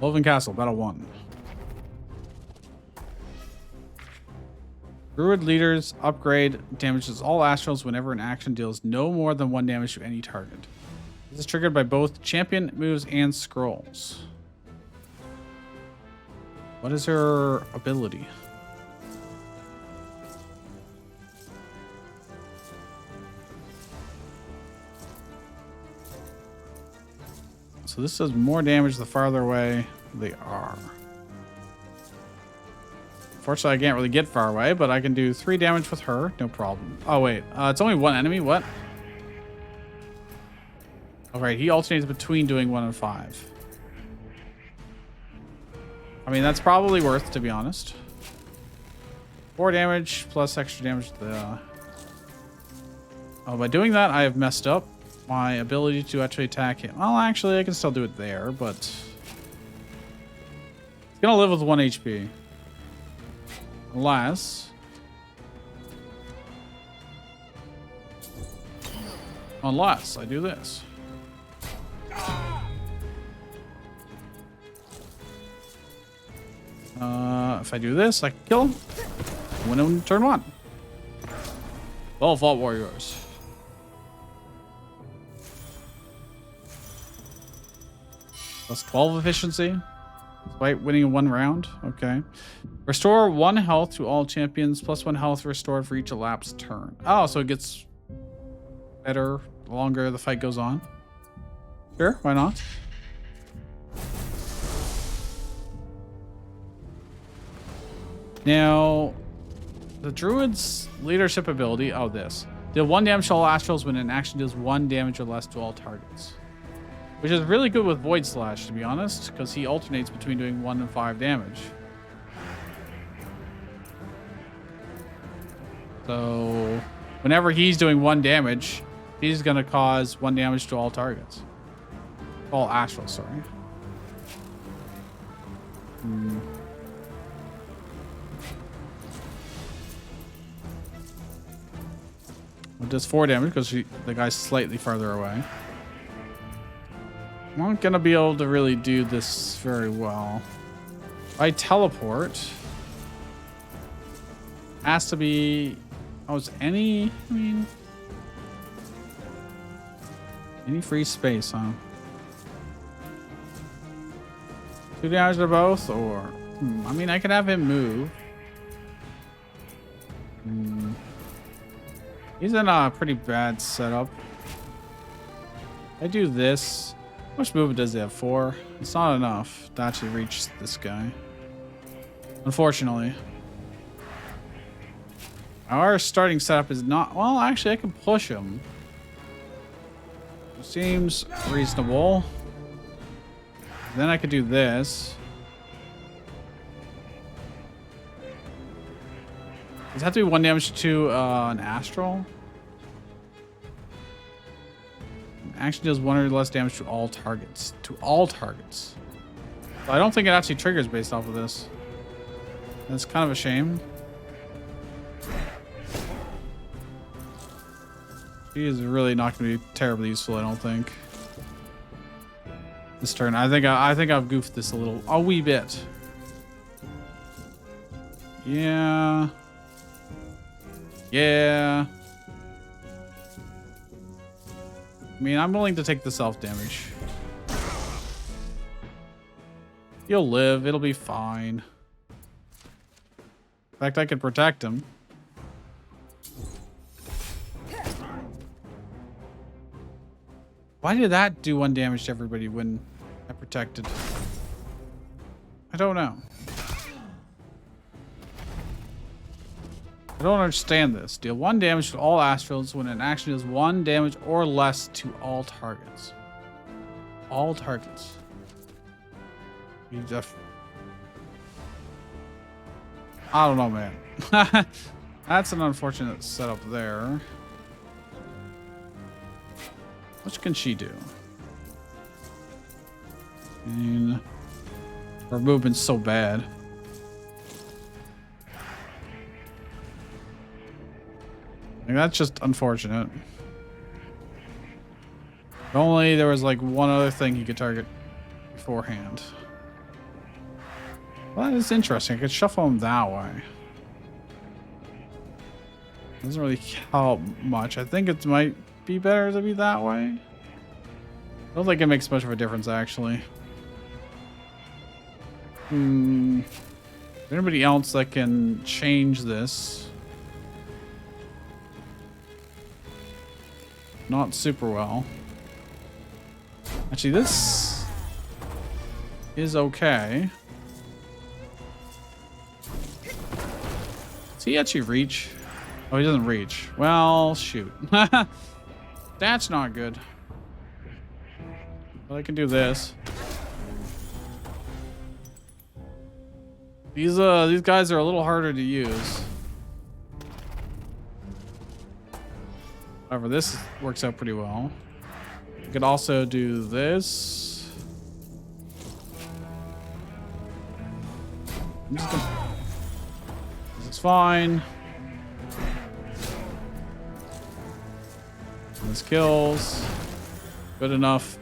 Wolven Castle, Battle 1. Druid leaders upgrade damages all astrals whenever an action deals no more than 1 damage to any target. This is triggered by both champion moves and scrolls. What is her ability? So this does more damage the farther away they are. Fortunately, I can't really get far away, but I can do 3 damage with her. No problem. Oh, wait. It's only 1 enemy? What? Alright, he alternates between doing 1 and 5. I mean, that's probably worth, to be honest. 4 damage plus extra damage to the... Oh, by doing that, I have messed up my ability to actually attack him. Well, actually, I can still do it there, but... It's gonna live with 1 HP. Unless... I do this. If I do this, I can kill him. Win on turn 1. Well fought, warriors. Plus 12 efficiency. Despite winning in 1 round. Okay. Restore 1 health to all champions. Plus 1 health restored for each elapsed turn. Oh, so it gets better the longer the fight goes on. Sure, why not? Now, the druid's leadership ability. Oh, this. Deal 1 damage to all astrals when an action deals 1 damage or less to all targets. Which is really good with Void Slash, to be honest, because he alternates between doing 1 and 5 damage. So, whenever he's doing 1 damage, he's going to cause 1 damage to all targets. All astrals, sorry. It does 4 damage because the guy's slightly farther away. I'm not going to be able to really do this very well. I teleport. Has to be... Oh, is any... I mean... Any free space, huh? 2 damage to both, or... I mean, I could have him move. He's in a pretty bad setup. I do this. How much movement does he have? 4? It's not enough to actually reach this guy. Unfortunately. Our starting setup is not... Well, actually, I can push him. Seems reasonable. Then I could do this. Does it have to be 1 damage to an astral? Action deals 1 or less damage to all targets. To all targets. So I don't think it actually triggers based off of this. That's kind of a shame. He is really not going to be terribly useful, I don't think. This turn, I think I've goofed this a wee bit. Yeah. Yeah. I mean, I'm willing to take the self damage. He'll live. It'll be fine. In fact, I could protect him. Why did that do 1 damage to everybody when I protected? I don't know. I don't understand this. Deal 1 damage to all astrals when an action deals 1 damage or less to all targets. All targets. You just... I don't know, man. That's an unfortunate setup there. What can she do? I mean, her movement's so bad. Like, that's just unfortunate. If only there was like 1 other thing he could target beforehand. Well, that is interesting. I could shuffle him that way. Doesn't really help much. I think it might be better to be that way. I don't think it makes much of a difference, actually. Anybody else that can change this? Not super well. Actually, this is okay. Does he actually reach? Oh, he doesn't reach. Well, shoot. That's not good. Well, I can do this. These guys are a little harder to use. However, this works out pretty well. I could also do this. I'm just gonna... This is fine. This kills. Good enough.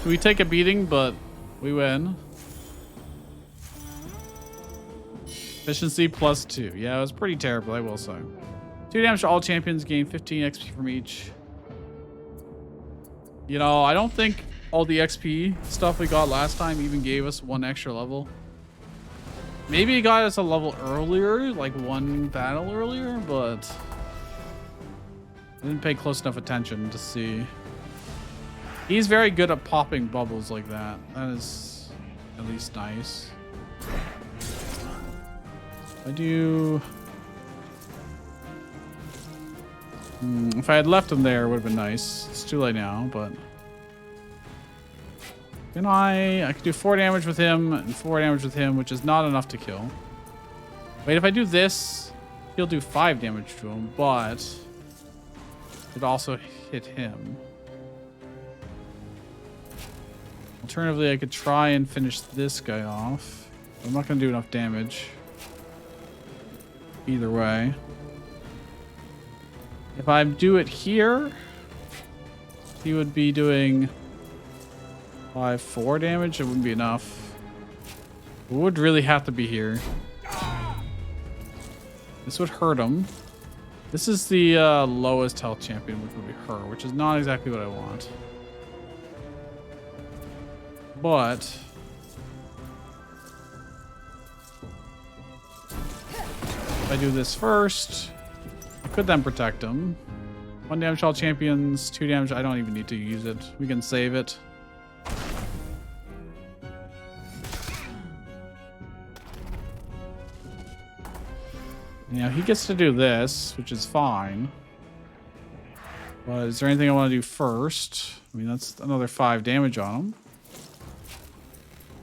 We take a beating, but we win. Efficiency +2. Yeah, it was pretty terrible, I will say. 2 damage to all champions, gain 15 XP from each. You know, I don't think all the XP stuff we got last time even gave us 1 extra level. Maybe it got us a level earlier, like 1 battle earlier, but I didn't pay close enough attention to see. He's very good at popping bubbles like that. That is at least nice. I do... if I had left him there, it would have been nice. It's too late now, but... Can I could do 4 damage with him and 4 damage with him, which is not enough to kill. Wait, if I do this, he'll do 5 damage to him, but it also hit him. Alternatively, I could try and finish this guy off. I'm not going to do enough damage. Either way. If I do it here, he would be doing 4 damage. It wouldn't be enough. It would really have to be here. This would hurt him. This is the lowest health champion, which would be her, which is not exactly what I want. But if I do this first, I could then protect him. 1 damage to all champions, 2 damage. I don't even need to use it. We can save it. Now he gets to do this, which is fine. But is there anything I want to do first? I mean, that's another 5 damage on him.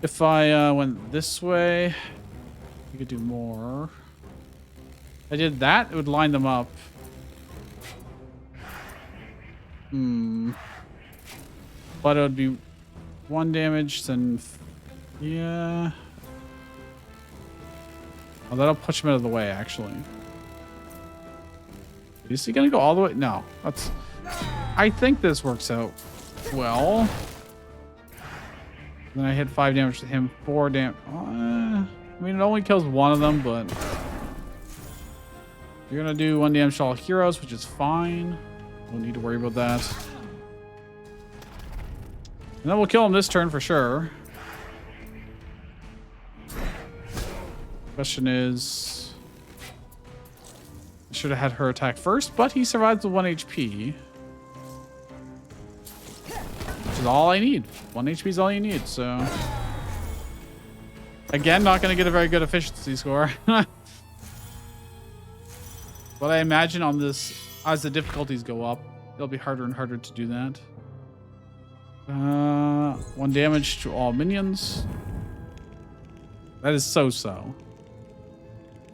If I went this way, we could do more. If I did that, it would line them up. But it would be 1 damage, then... Yeah... Oh, that'll push him out of the way, actually. Is he gonna go all the way? No. That's... I think this works out well. Then I hit 5 damage to him, 4 damage. I mean, it only kills 1 of them, but... You're gonna do 1 damage to all heroes, which is fine. Don't need to worry about that. And then we'll kill him this turn for sure. Question is, I should have had her attack first, but he survives with 1 HP. Which is all I need. 1 HP is all you need, so... Again, not going to get a very good efficiency score. But I imagine on this, as the difficulties go up, it'll be harder and harder to do that. 1 damage to all minions. That is so-so.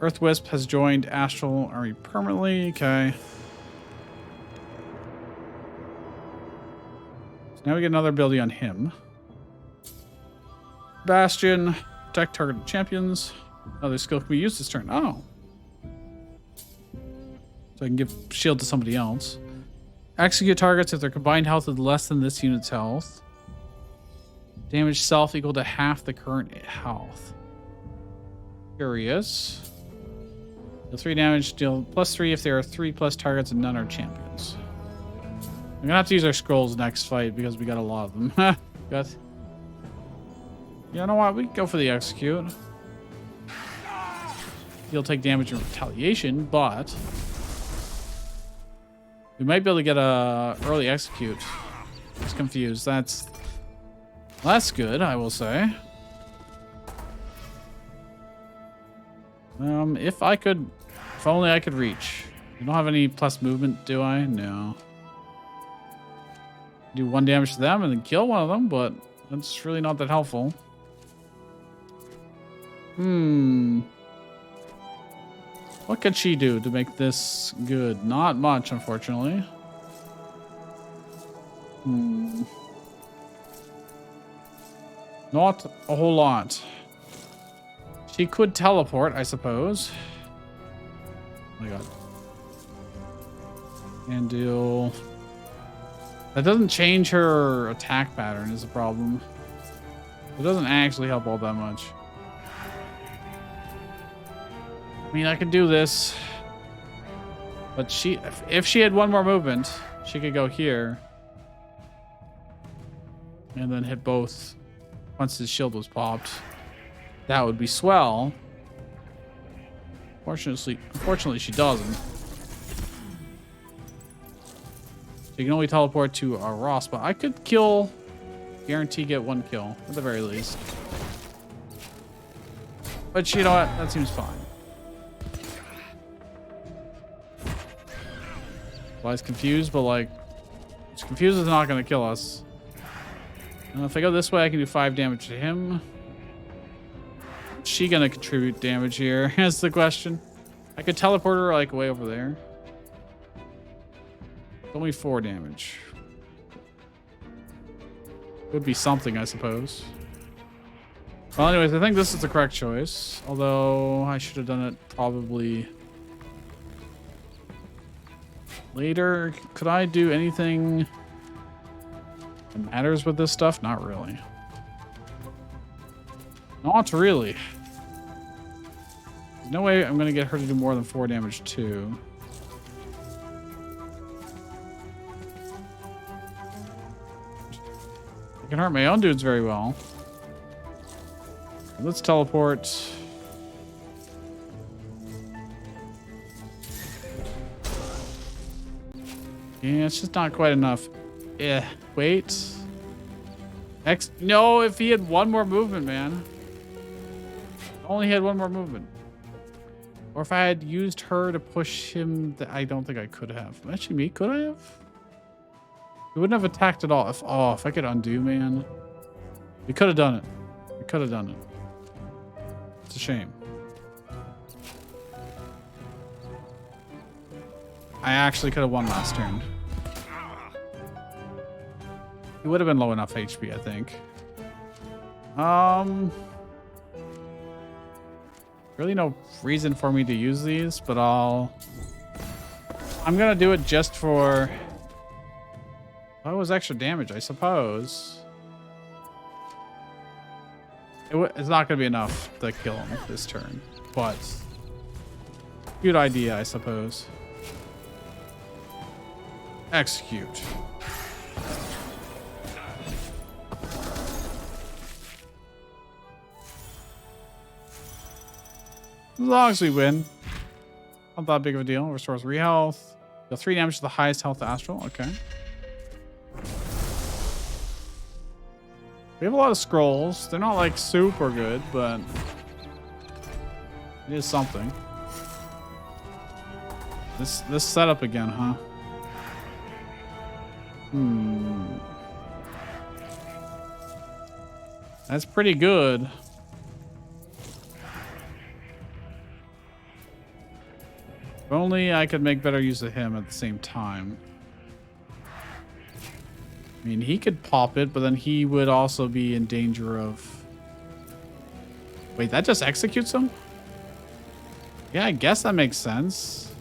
Earth Wisp has joined Astral Army permanently. Okay. So now we get another ability on him. Bastion. Protect targeted champions. Another skill can be used this turn. Oh. So I can give shield to somebody else. Execute targets if their combined health is less than this unit's health. Damage self equal to half the current health. Curious. Deal 3 damage, deal +3 if there are 3+ targets and none are champions. We're gonna have to use our scrolls next fight because we got a lot of them. Got. You know what? We can go for the execute. He'll take damage in retaliation, but we might be able to get a early execute. I was confused. That's good, I will say. If only I could reach. You don't have any plus movement, do I? No. Do 1 damage to them and then kill one of them, but that's really not that helpful. What could she do to make this good? Not much, unfortunately. Not a whole lot. She could teleport, I suppose. Oh my god. And deal... That doesn't change her attack pattern is a problem. It doesn't actually help all that much. I mean, I could do this. But if she had one more movement, she could go here. And then hit both once his shield was popped. That would be swell. Unfortunately, she doesn't. So you can only teleport to a Ross, but I could guarantee get one kill at the very least. But you know what? That seems fine. Well, he's confused, but like, he's confused is not going to kill us. If I go this way, I can do 5 damage to him. Is she going to contribute damage here? That's the question. I could teleport her like way over there. Only 4 damage. Would be something, I suppose. Well, anyways, I think this is the correct choice. Although I should have done it probably later. Could I do anything that matters with this stuff? Not really. Not really. There's no way I'm going to get her to do more than 4 damage too. I can hurt my own dudes very well. Let's teleport. Yeah, it's just not quite enough. Yeah, wait. No, if he had one more movement, man. Only had one more movement. Or if I had used her to push him, I don't think I could have. Actually, me, could I have? He wouldn't have attacked at all. If I could undo, man. We could have done it. We could have done it. It's a shame. I actually could have won last turn. He would have been low enough HP, I think. Really no reason for me to use these, but I'm gonna do it just for... Oh, it was extra damage, I suppose. It's not going to be enough to kill him this turn, but good idea, I suppose. Execute. As long as we win, not that big of a deal. Restores re-health. Deal 3 damage to the highest health Astral. Okay. We have a lot of scrolls. They're not like super good, but it is something. This setup again, huh? That's pretty good. If only I could make better use of him at the same time. I mean, he could pop it, but then he would also be in danger of... Wait, that just executes him? Yeah, I guess that makes sense.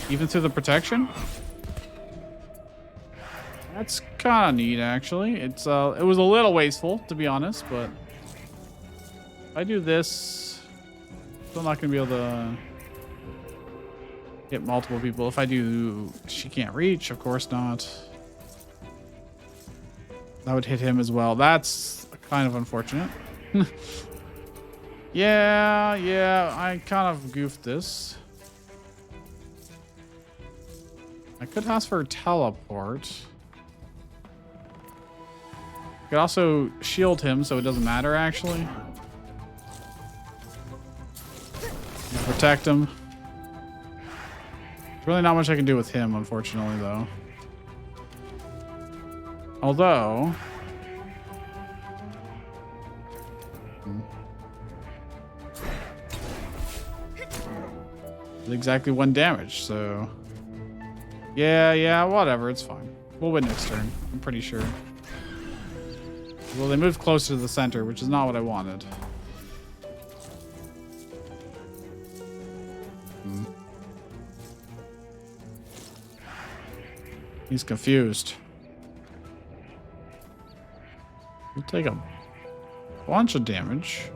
Even through the protection? That's kind of neat, actually. It was a little wasteful, to be honest, but... If I do this... Still not going to be able to... hit multiple people. If I do... She can't reach, of course not. That would hit him as well. That's kind of unfortunate. Yeah, I kind of goofed this. I could ask for a teleport. I could also shield him so it doesn't matter, actually. Protect him. There's really not much I can do with him, unfortunately, though. Although... exactly 1 damage, so... Yeah, whatever, it's fine. We'll win next turn, I'm pretty sure. Well, they moved closer to the center, which is not what I wanted. He's confused. We'll take a bunch of damage.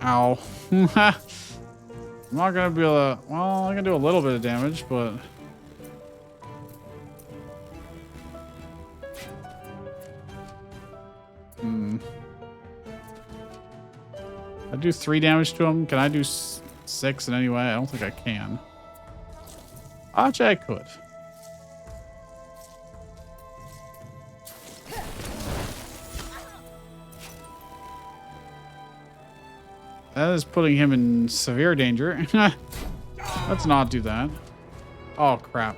Ow. I'm not gonna be able to, well, I can do a little bit of damage, but I do 3 damage to him. Can I do 6 in any way? I don't think I can. Actually, I could. That is putting him in severe danger. Let's not do that. Oh, crap.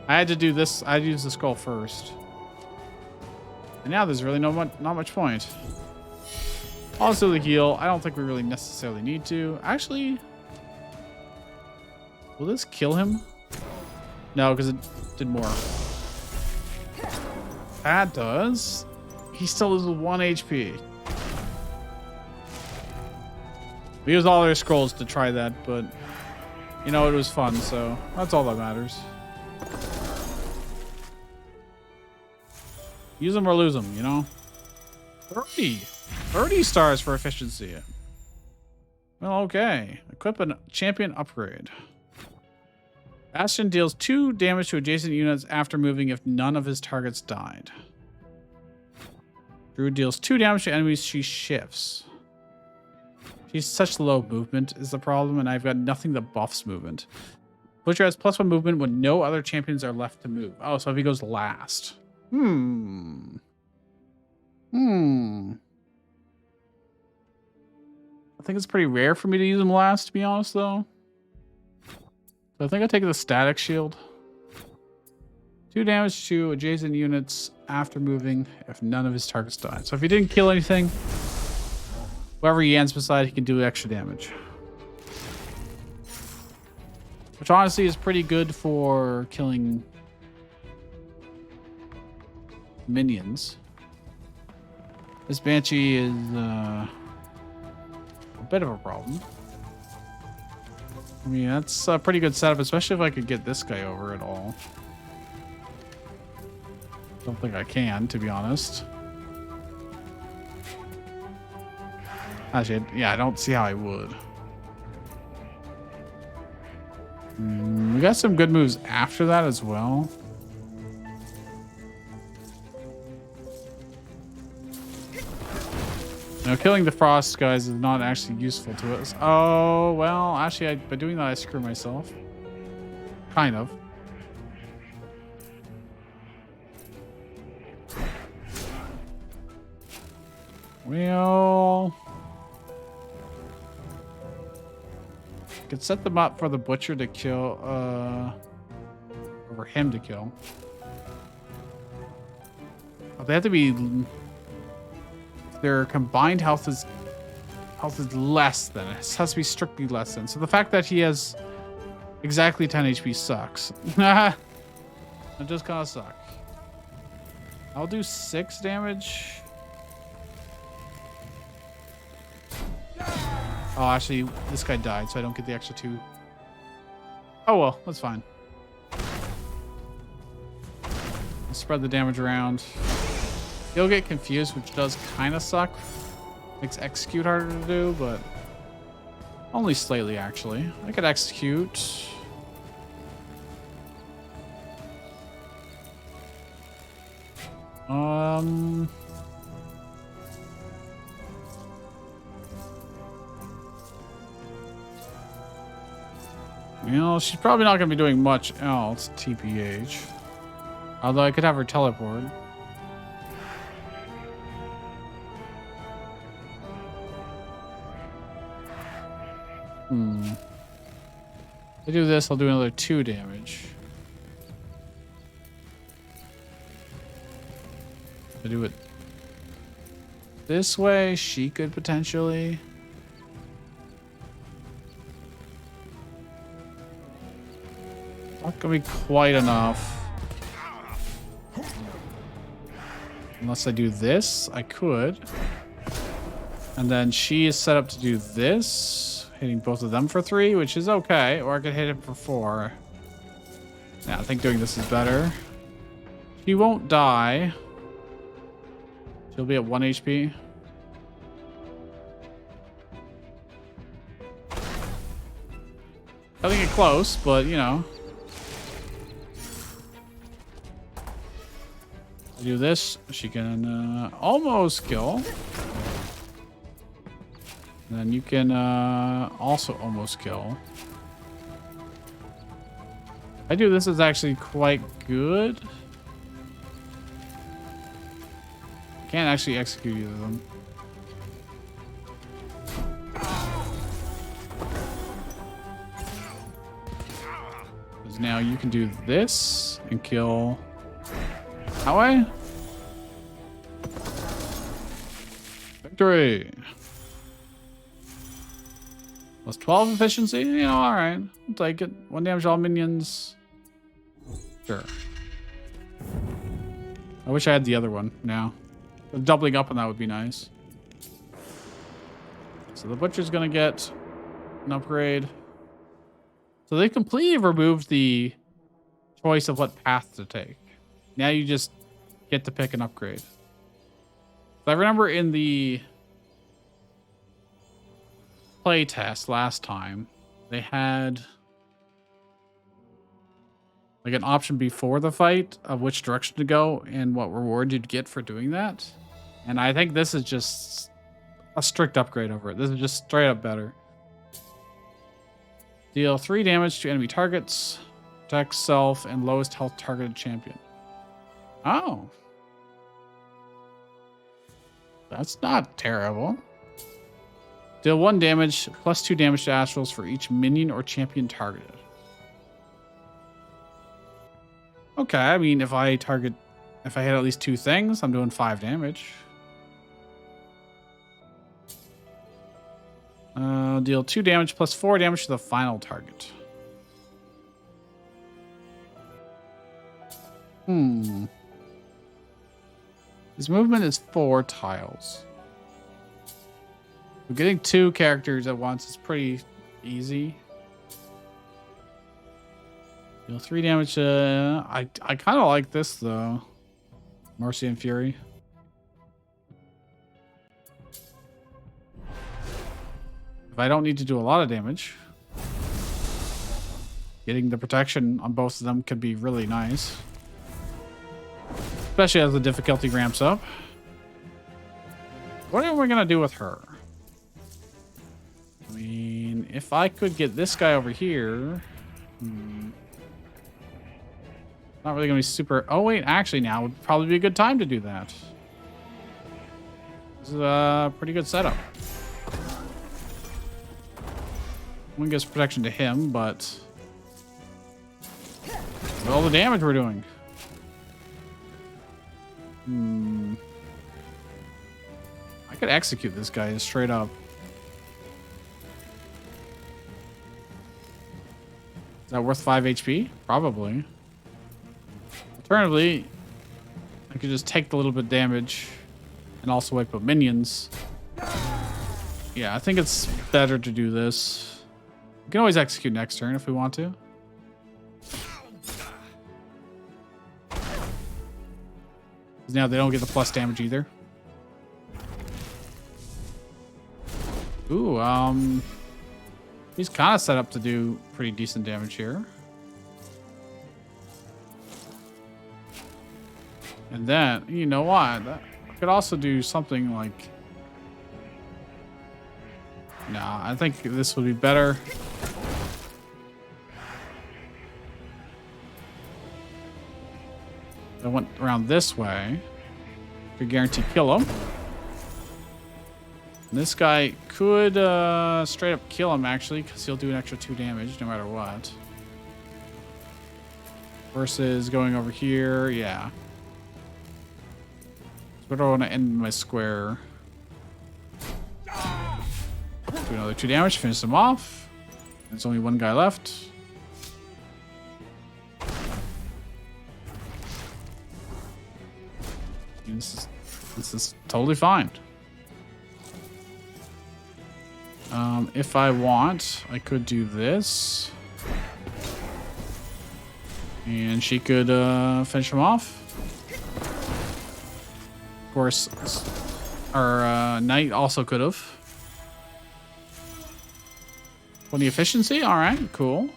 I had to do this. I had to use the skull first. And now there's really not much point. Also, the heal. I don't think we really necessarily need to. Actually, will this kill him? No, because it did more. That does. He still loses 1 HP. We used all our scrolls to try that, but you know, it was fun, so that's all that matters. Use them or lose them, you know? 30 stars for efficiency. Well, okay. Equip a champion upgrade. Bastion deals 2 damage to adjacent units after moving if none of his targets died. Druid deals 2 damage to enemies she shifts. She's such low movement is the problem, and I've got nothing that buffs movement. Butcher has +1 movement when no other champions are left to move. Oh, so if he goes last. I think it's pretty rare for me to use him last, to be honest, though. So I think I'll take the static shield. 2 damage to adjacent units after moving if none of his targets die. So if he didn't kill anything, whoever he ends beside, he can do extra damage. Which honestly is pretty good for killing minions. This Banshee is a bit of a problem. I mean, that's a pretty good setup, especially if I could get this guy over at all. Don't think I can, to be honest. Actually, yeah, I don't see how I would. We got some good moves after that as well. Now, killing the frost guys is not actually useful to us. Oh, well, actually, by doing that, I screw myself. Kind of. Well, could set them up for the butcher to kill, or him to kill. Oh, they have to be. Their combined health is less than. It has to be strictly less than. So the fact that he has exactly 10 HP sucks. It just kind of suck. I'll do 6 damage. Oh, actually, this guy died, so I don't get the extra 2. Oh well, that's fine. I'll spread the damage around. He'll get confused, which does kind of suck. Makes execute harder to do, but only slightly, actually. I could execute. You know, she's probably not going to be doing much else, TPH. Although I could have her teleport. If I do this, I'll do another 2 damage. If I do it this way, she could potentially. Not gonna be quite enough. Unless I do this, I could. And then she is set up to do this. Hitting both of them for 3, which is okay. Or I could hit him for 4. Yeah, I think doing this is better. She won't die. She'll be at 1 HP. Cutting it close, but you know. Do this, she can almost kill. And then you can also almost kill. I do this is actually quite good. Can't actually execute either of them. Because now you can do this and kill. That way? Victory! Plus 12 efficiency? You know, alright. I'll take it. 1 damage to all minions. Sure. I wish I had the other one now. Doubling up on that would be nice. So the butcher's gonna get an upgrade. So they completely removed the choice of what path to take. Now you just get to pick an upgrade. So I remember in the play test last time, they had like an option before the fight of which direction to go and what reward you'd get for doing that. And I think this is just a strict upgrade over it. This is just straight up better. Deal 3 damage to enemy targets, protect self, and lowest health targeted champion. Oh. That's not terrible. Deal 1 damage plus 2 damage to Astrals for each minion or champion targeted. Okay, I mean, if I hit at least 2 things, I'm doing 5 damage. Deal 2 damage plus 4 damage to the final target. His movement is 4 tiles. So getting 2 characters at once is pretty easy. Deal 3 damage to... I kind of like this, though. Mercy and Fury. If I don't need to do a lot of damage, getting the protection on both of them could be really nice. Especially as the difficulty ramps up. What are we going to do with her? I mean, if I could get this guy over here... Not really going to be super... Oh, wait. Actually, now would probably be a good time to do that. This is a pretty good setup. One gives protection to him, but... With all the damage we're doing. I could execute this guy straight up. Is that worth 5 HP? Probably. Alternatively, I could just take the little bit of damage and also wipe out minions. Yeah, I think it's better to do this. We can always execute next turn if we want to. Now they don't get the plus damage either. Ooh, he's kind of set up to do pretty decent damage here. And then, you know what? I could also do something like... Nah, I think this would be better. I went around this way. Could guarantee kill him. And this guy could straight up kill him, actually, because he'll do an extra 2 damage no matter what. Versus going over here, yeah. So where do I want to end my square? Do another 2 damage, finish him off. There's only 1 guy left. This is totally fine. If I want, I could do this. And she could finish him off. Of course, our knight also could have. 20 efficiency. All right, cool.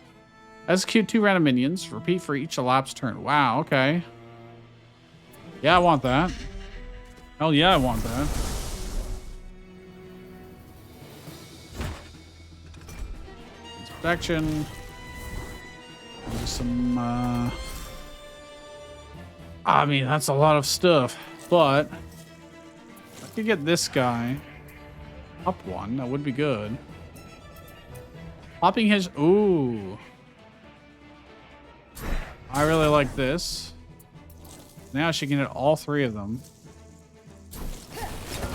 Execute 2 random minions. Repeat for each elapsed turn. Wow, okay. Yeah, I want that. Hell yeah, I want that. Inspection. There's some, I mean, that's a lot of stuff, but I could get this guy up one. That would be good. Popping his, ooh. I really like this. Now she can hit all 3 of them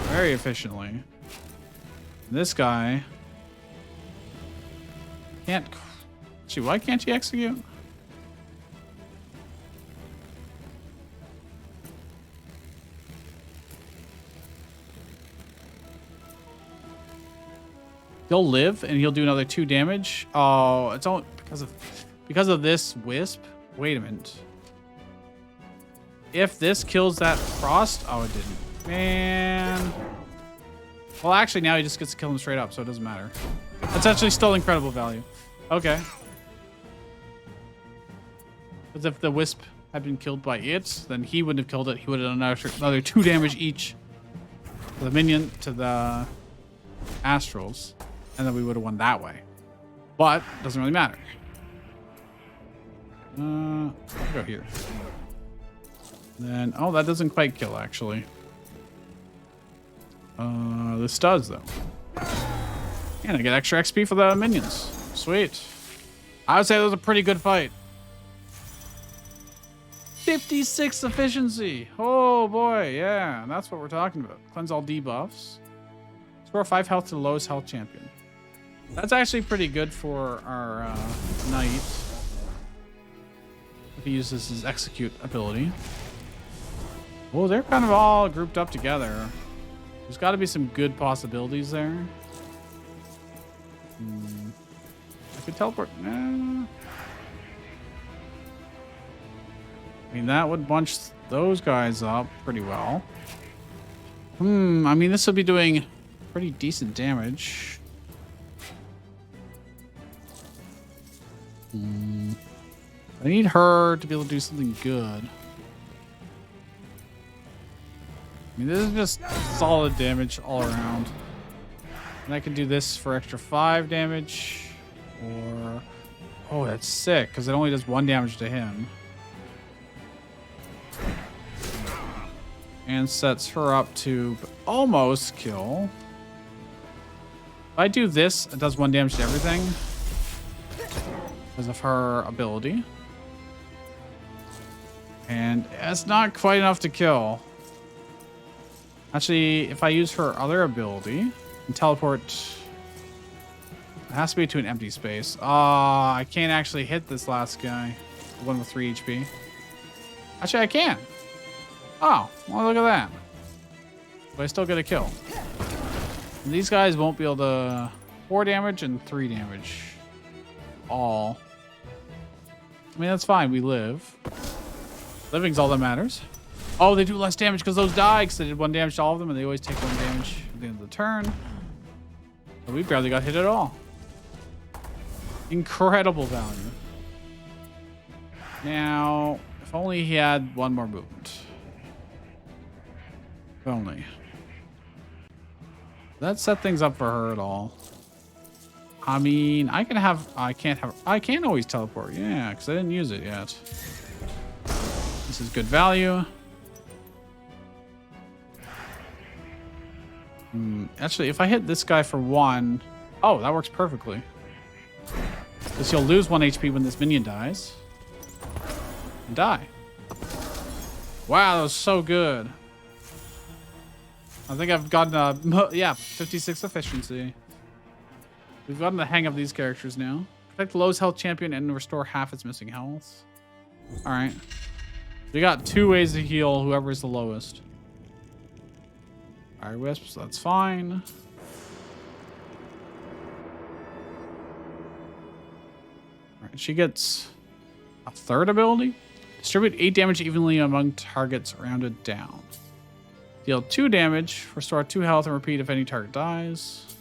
very efficiently. And this guy can't. Actually, why can't he execute? He'll live and he'll do another 2 damage. Oh, it's all because of this wisp. Wait a minute. If this kills that frost, oh, it didn't. Man. Well, actually, now he just gets to kill him straight up, so it doesn't matter. That's actually still incredible value. Okay. Because if the wisp had been killed by it, then he wouldn't have killed it. He would have done another 2 damage each to the minion, to the Astrals, and then we would have won that way. But it doesn't really matter. I'll go here. Then, oh, that doesn't quite kill, actually. This does, though. And I get extra XP for the minions. Sweet. I would say that was a pretty good fight. 56 efficiency. Oh, boy. Yeah, that's what we're talking about. Cleanse all debuffs. Score 5 health to the lowest health champion. That's actually pretty good for our knight. If he uses his execute ability. Well, they're kind of all grouped up together. There's got to be some good possibilities there. I could teleport. I mean, that would bunch those guys up pretty well. I mean, this would be doing pretty decent damage. I need her to be able to do something good. I mean, this is just solid damage all around. And I can do this for extra 5 damage. Or... oh, that's sick, because it only does 1 damage to him. And sets her up to almost kill. If I do this, it does 1 damage to everything. Because of her ability. And it's not quite enough to kill. Actually, if I use her other ability and teleport, it has to be to an empty space. I can't actually hit this last guy. The one with 3 HP. Actually, I can. Oh, well, look at that. But I still get a kill. And these guys won't be able to 4 damage and 3 damage. All. I mean, that's fine. We live. Living's all that matters. Oh, they do less damage because those die, because they did 1 damage to all of them, and they always take 1 damage at the end of the turn. But we barely got hit at all. Incredible value. Now, if only he had 1 more movement. If only. That set things up for her at all. I mean, I can always teleport. Yeah, because I didn't use it yet. This is good value. Actually, if I hit this guy for 1... oh, that works perfectly. Because he'll lose 1 HP when this minion dies. And die. Wow, that was so good. I think I've gotten yeah, 56 efficiency. We've gotten the hang of these characters now. Protect the lowest health champion and restore half its missing health. Alright. We got 2 ways to heal whoever is the lowest. Fire Wisps, that's fine. Alright, she gets a 3rd ability. Distribute 8 damage evenly among targets rounded down. Deal 2 damage, restore 2 health, and repeat if any target dies.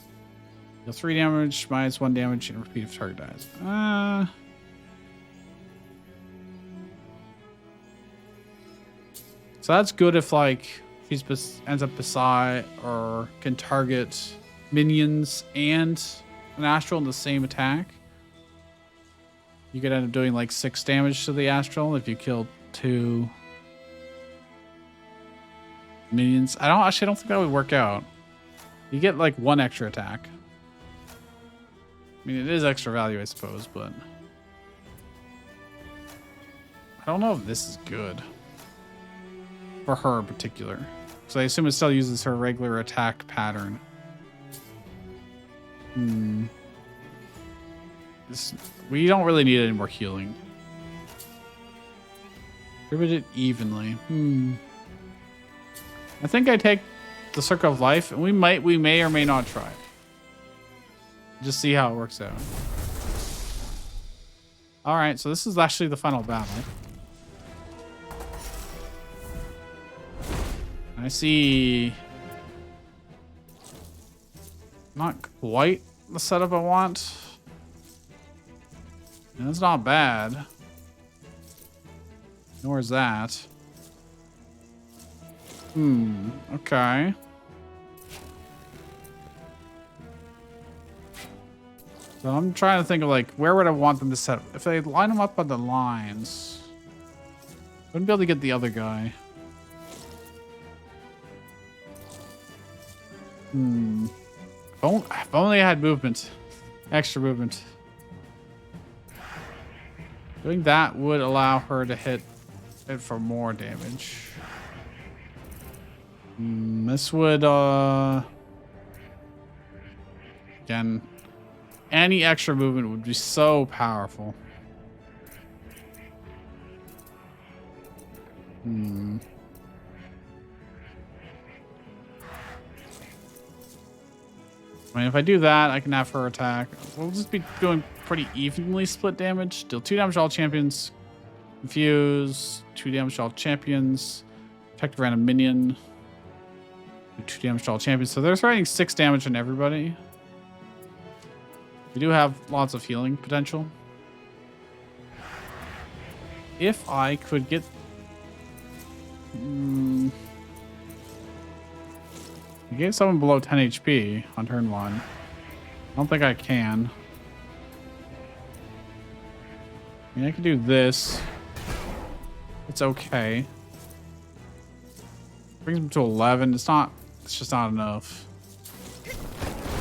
Deal 3 damage, minus 1 damage, and repeat if target dies. So that's good if like ends up beside or can target minions and an astral in the same attack. You could end up doing like 6 damage to the astral if you kill 2 minions. I don't think that would work out. You get like 1 extra attack. I mean, it is extra value, I suppose, but I don't know if this is good for her in particular. So I assume it still uses her regular attack pattern. We don't really need any more healing. Distribute it evenly. I think I take the Circle of Life, and we may or may not try it. Just see how it works out. All right, so this is actually the final battle. I see not quite the setup I want. And it's not bad. Nor is that. Okay. So I'm trying to think of like, where would I want them to set up? If they line them up on the lines, I wouldn't be able to get the other guy. If only I had movement. Extra movement. Doing that would allow her to hit it for more damage. This would, again, any extra movement would be so powerful. I mean, if I do that, I can have her attack. We'll just be doing pretty evenly split damage. Deal 2 damage to all champions. Confuse. 2 damage to all champions. Protect random minion. Do 2 damage to all champions. So they're throwing 6 damage on everybody. We do have lots of healing potential. If I could get... I gave someone below 10 HP on turn 1. I don't think I can. I mean, I can do this. It's okay. Brings them to 11. It's just not enough.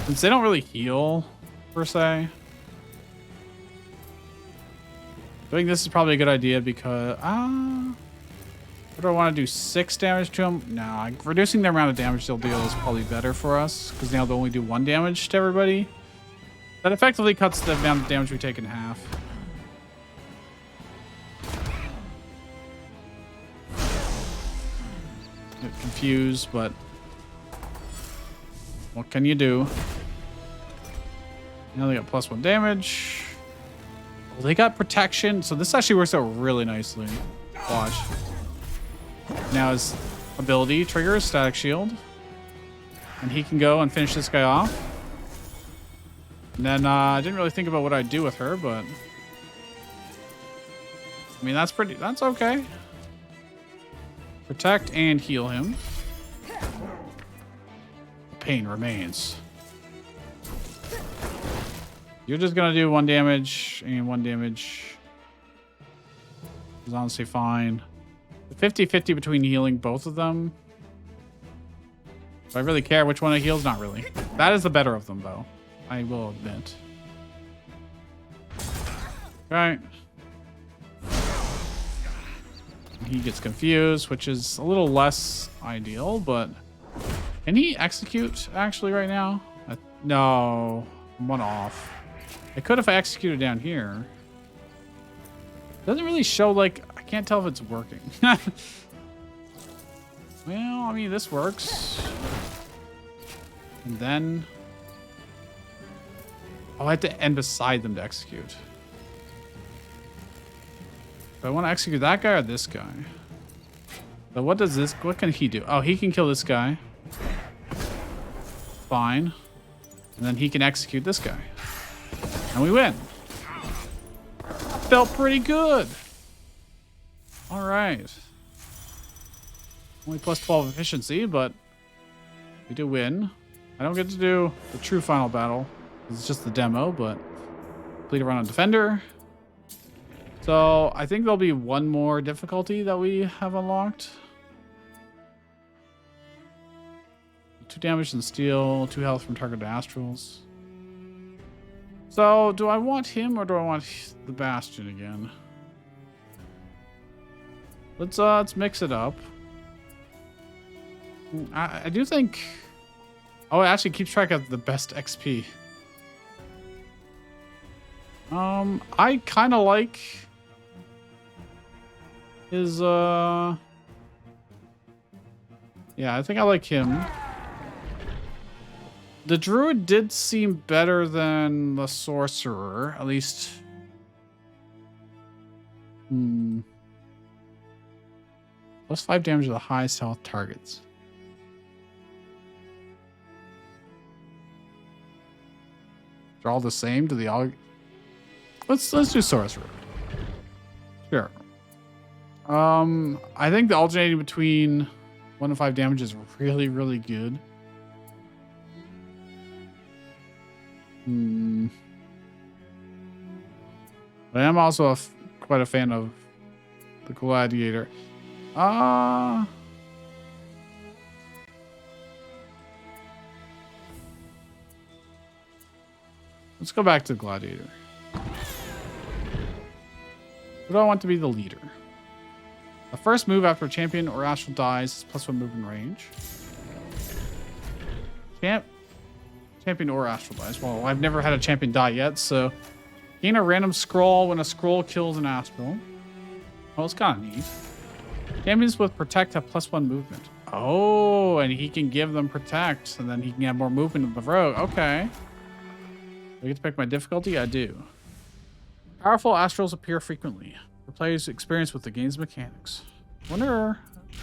Since they don't really heal, per se. Doing this is probably a good idea because... What do I want to do? 6 damage to them? No, reducing the amount of damage they'll deal is probably better for us because now they'll only do 1 damage to everybody. That effectively cuts the amount of damage we take in half. Get confused, but what can you do? Now they got +1 damage. Oh, they got protection, so this actually works out really nicely. Watch. Now his ability triggers static shield. And he can go and finish this guy off. And then I didn't really think about what I'd do with her, but I mean that's okay. Protect and heal him. The pain remains. You're just gonna do 1 damage and 1 damage. It's honestly fine. 50-50 between healing both of them. Do I really care which one it heals? Not really. That is the better of them, though. I will admit. Right. He gets confused, which is a little less ideal, but... Can he execute, actually, right now? No. I'm 1 off. I could if I executed down here. Doesn't really show, like... I can't tell if it's working. Well, I mean, this works. And then... Oh, I have to end beside them to execute. Do I want to execute that guy or this guy? So what does this... What can he do? Oh, he can kill this guy. Fine. And then he can execute this guy. And we win. Felt pretty good. All right. Only plus 12 efficiency, but we do win. I don't get to do the true final battle. It's just the demo, but complete a run on Defender. So I think there'll be one more difficulty that we have unlocked. 2 damage and steel, 2 health from targeted Astrals. So do I want him or do I want the Bastion again? Let's mix it up. I do think... Oh, it actually keeps track of the best XP. I kind of like his, yeah, I think I like him. The Druid did seem better than the Sorcerer, at least. Plus 5 damage to the highest health targets. They're all the same to the all. Let's do Sorcerer. Sure. I think the alternating between 1 and 5 damage is really, really good. But I am also quite a fan of the Gladiator. Let's go back to Gladiator. Who do I want to be the leader? The first move after a champion or astral dies is +1 movement range. Champion or astral dies. Well, I've never had a champion die yet, so gain a random scroll when a scroll kills an astral. Well, it's kind of neat. Champions with protect have +1 movement. Oh, and he can give them protect, and then he can have more movement of the rogue. Okay. Do I get to pick my difficulty? I do. Powerful astrals appear frequently. The player's experience with the game's mechanics. Wonder.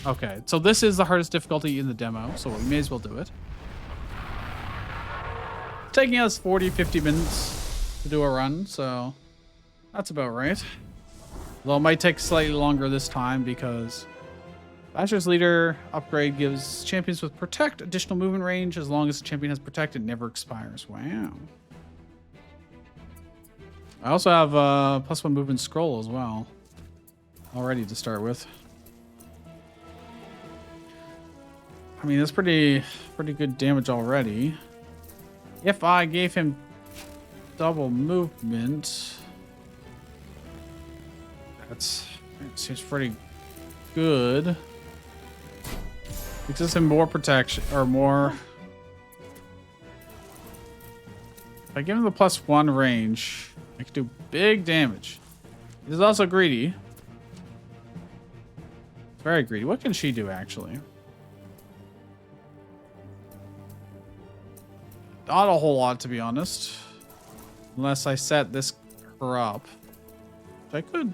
Okay, so this is the hardest difficulty in the demo, so we may as well do it. Taking us 40-50 minutes to do a run, so that's about right. Although it might take slightly longer this time because Basher's Leader upgrade gives champions with Protect additional movement range as long as the champion has Protect. It never expires. Wow. I also have +1 movement scroll as well. Already to start with. I mean, that's pretty good damage already. If I gave him double movement, that seems pretty good. It gives him more protection or more. If I give him the +1 range, I can do big damage. He's also greedy. Very greedy. What can she do actually? Not a whole lot, to be honest. Unless I set her up. Which I could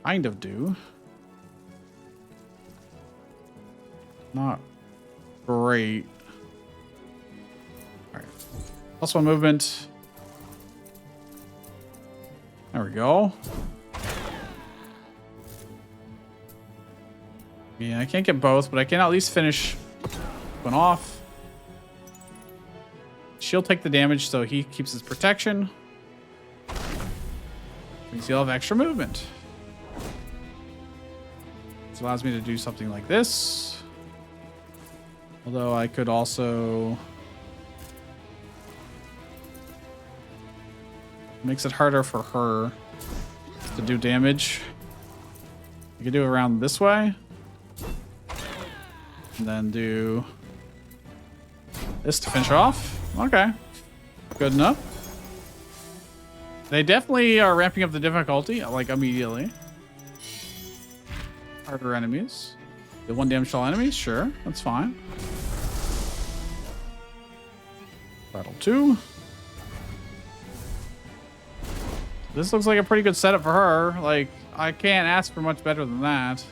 kind of do. Not great. Alright. +1 movement. There we go. Yeah, I can't get both, but I can at least finish one off. She'll take the damage, so he keeps his protection. Means he'll have extra movement. This allows me to do something like this. Although I could also... Makes it harder for her to do damage. You can do it around this way. And then do this to finish off. Okay. Good enough. They definitely are ramping up the difficulty, like, immediately. Harder enemies. The 1 damage to all enemies? Sure. That's fine. Battle 2. This looks like a pretty good setup for her. Like, I can't ask for much better than that.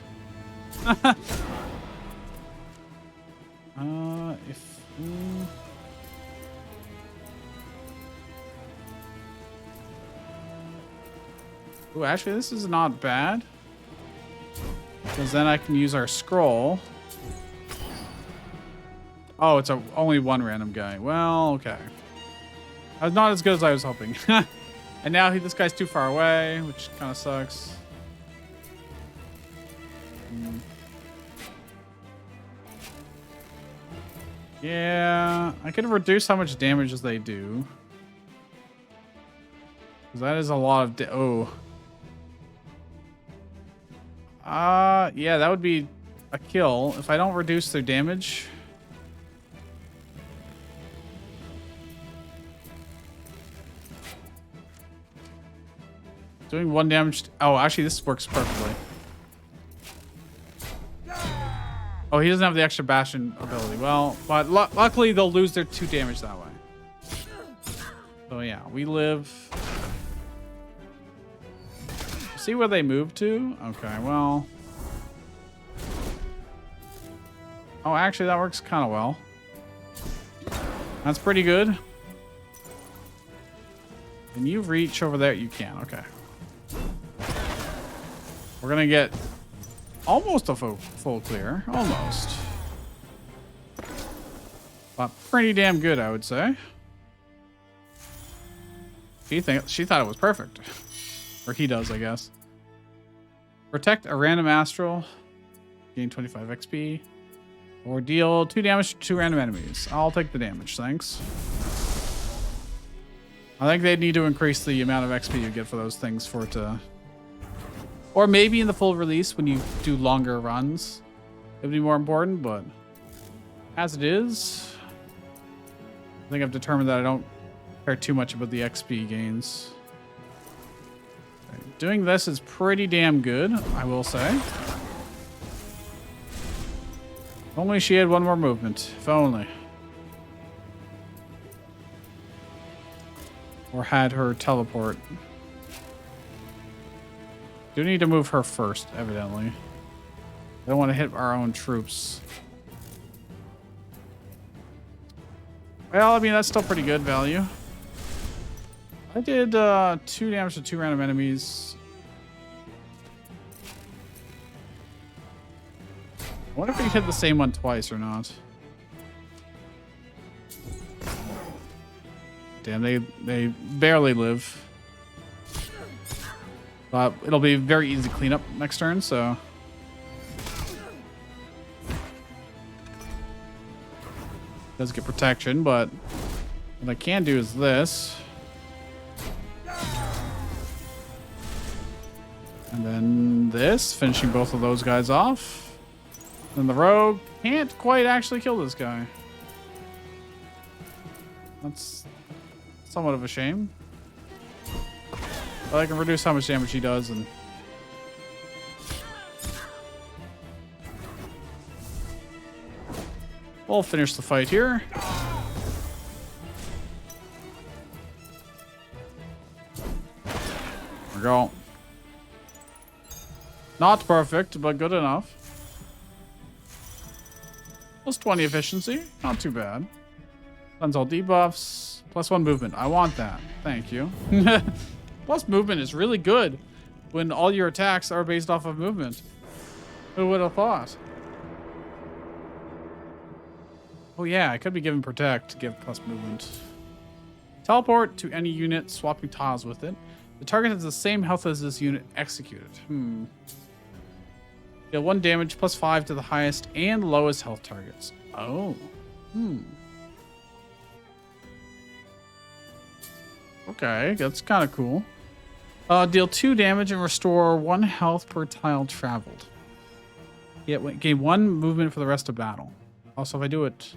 Oh, actually, this is not bad. Because then I can use our scroll. Oh, it's only one random guy. Well, okay. That's not as good as I was hoping. And now this guy's too far away, which kind of sucks. Yeah, I could reduce how much damage as they do. Because that is a lot of... yeah, that would be a kill. If I don't reduce their damage... Doing 1 damage... Oh, actually, this works perfectly. Oh, he doesn't have the extra Bastion ability. Well, but luckily, they'll lose their 2 damage that way. So, yeah, we live... See where they move to? Okay, well... Oh, actually, that works kind of well. That's pretty good. Can you reach over there? You can, okay. We're gonna get almost a full clear. Almost. But pretty damn good, I would say. She thought it was perfect. Or he does, I guess. Protect a random astral. Gain 25 XP. Or deal 2 damage to 2 random enemies. I'll take the damage, thanks. I think they need to increase the amount of XP you get for those things for it to... Or maybe in the full release when you do longer runs. It would be more important, but... As it is... I think I've determined that I don't care too much about the XP gains. Doing this is pretty damn good, I will say. If only she had 1 more movement. If only. Or had her teleport. Do need to move her first, evidently. I don't want to hit our own troops. Well, I mean, that's still pretty good value. I did 2 damage to 2 random enemies. I wonder if we hit the same one twice or not. Damn, they barely live. But it'll be very easy to clean up next turn, so... Does get protection, but... What I can do is this. And then this, finishing both of those guys off. Then the rogue can't quite actually kill this guy. That's somewhat of a shame. But I can reduce how much damage he does, and we'll finish the fight here. There we go. Not perfect, but good enough. Plus 20 efficiency. Not too bad. Cleanse all debuffs. Plus 1 movement. I want that. Thank you. Plus movement is really good when all your attacks are based off of movement. Who would have thought? Oh yeah, I could be given protect to give plus movement. Teleport to any unit, swapping tiles with it. The target has the same health as this unit executed. Deal 1 damage plus 5 to the highest and lowest health targets. Oh. Okay, that's kind of cool. Deal 2 damage and restore 1 health per tile traveled. Gain 1 movement for the rest of battle. Also, if I do it...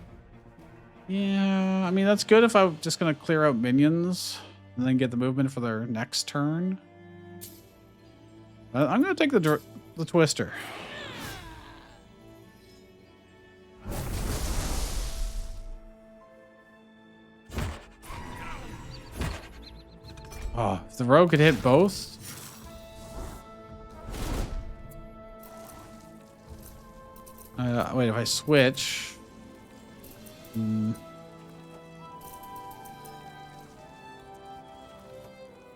Yeah, I mean, that's good if I'm just going to clear out minions and then get the movement for their next turn. I'm going to take the Twister. Oh, if the rogue could hit both. Wait, if I switch.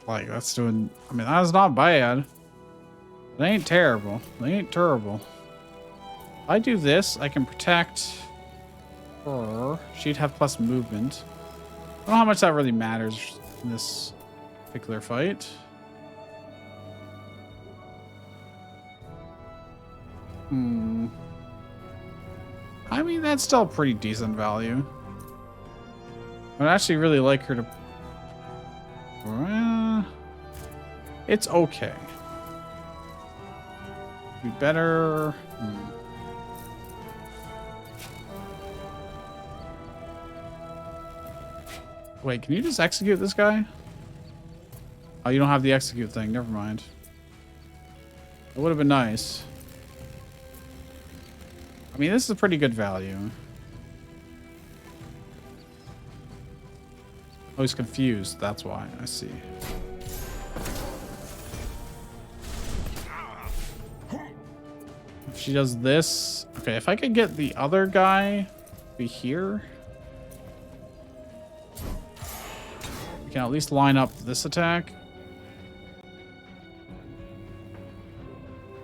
Like, that's doing... I mean, that's not bad. It ain't terrible. It ain't terrible. If I do this, I can protect her. She'd have plus movement. I don't know how much that really matters in this particular fight. I mean, that's still pretty decent value. I'd actually really like her to... it's okay. Be better... Wait, can you just execute this guy? Oh, you don't have the execute thing. Never mind. It would have been nice. I mean, this is a pretty good value. Oh, he's confused. That's why. I see. If she does this... Okay, if I could get the other guy to be here... we can at least line up this attack.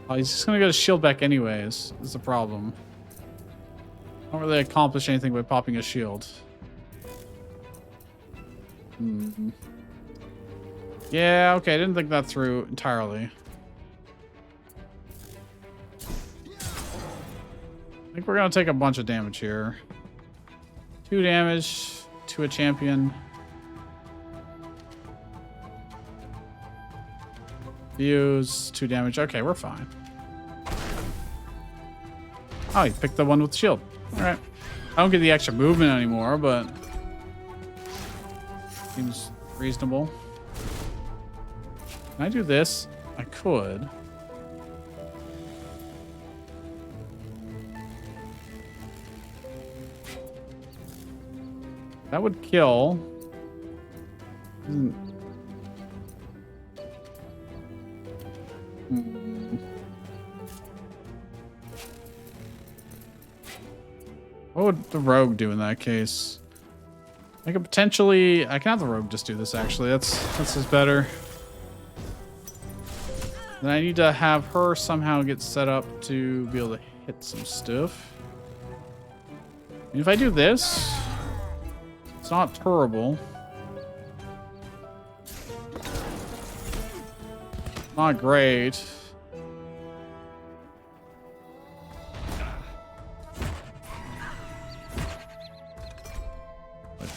Oh, he's just gonna get his shield back anyways. Is the problem. Don't really accomplish anything by popping a shield. Yeah, okay, I didn't think that through entirely. I think we're gonna take a bunch of damage here. 2 damage to a champion. Fuse, 2 damage. Okay, we're fine. Oh, you picked the one with the shield. Alright. I don't get the extra movement anymore, but... seems reasonable. Can I do this? I could. That would kill. What would the rogue do in that case? I could potentially... I can have the rogue just do this, actually. That's just better. Then I need to have her somehow get set up to be able to hit some stuff. And if I do this... it's not terrible. Not great.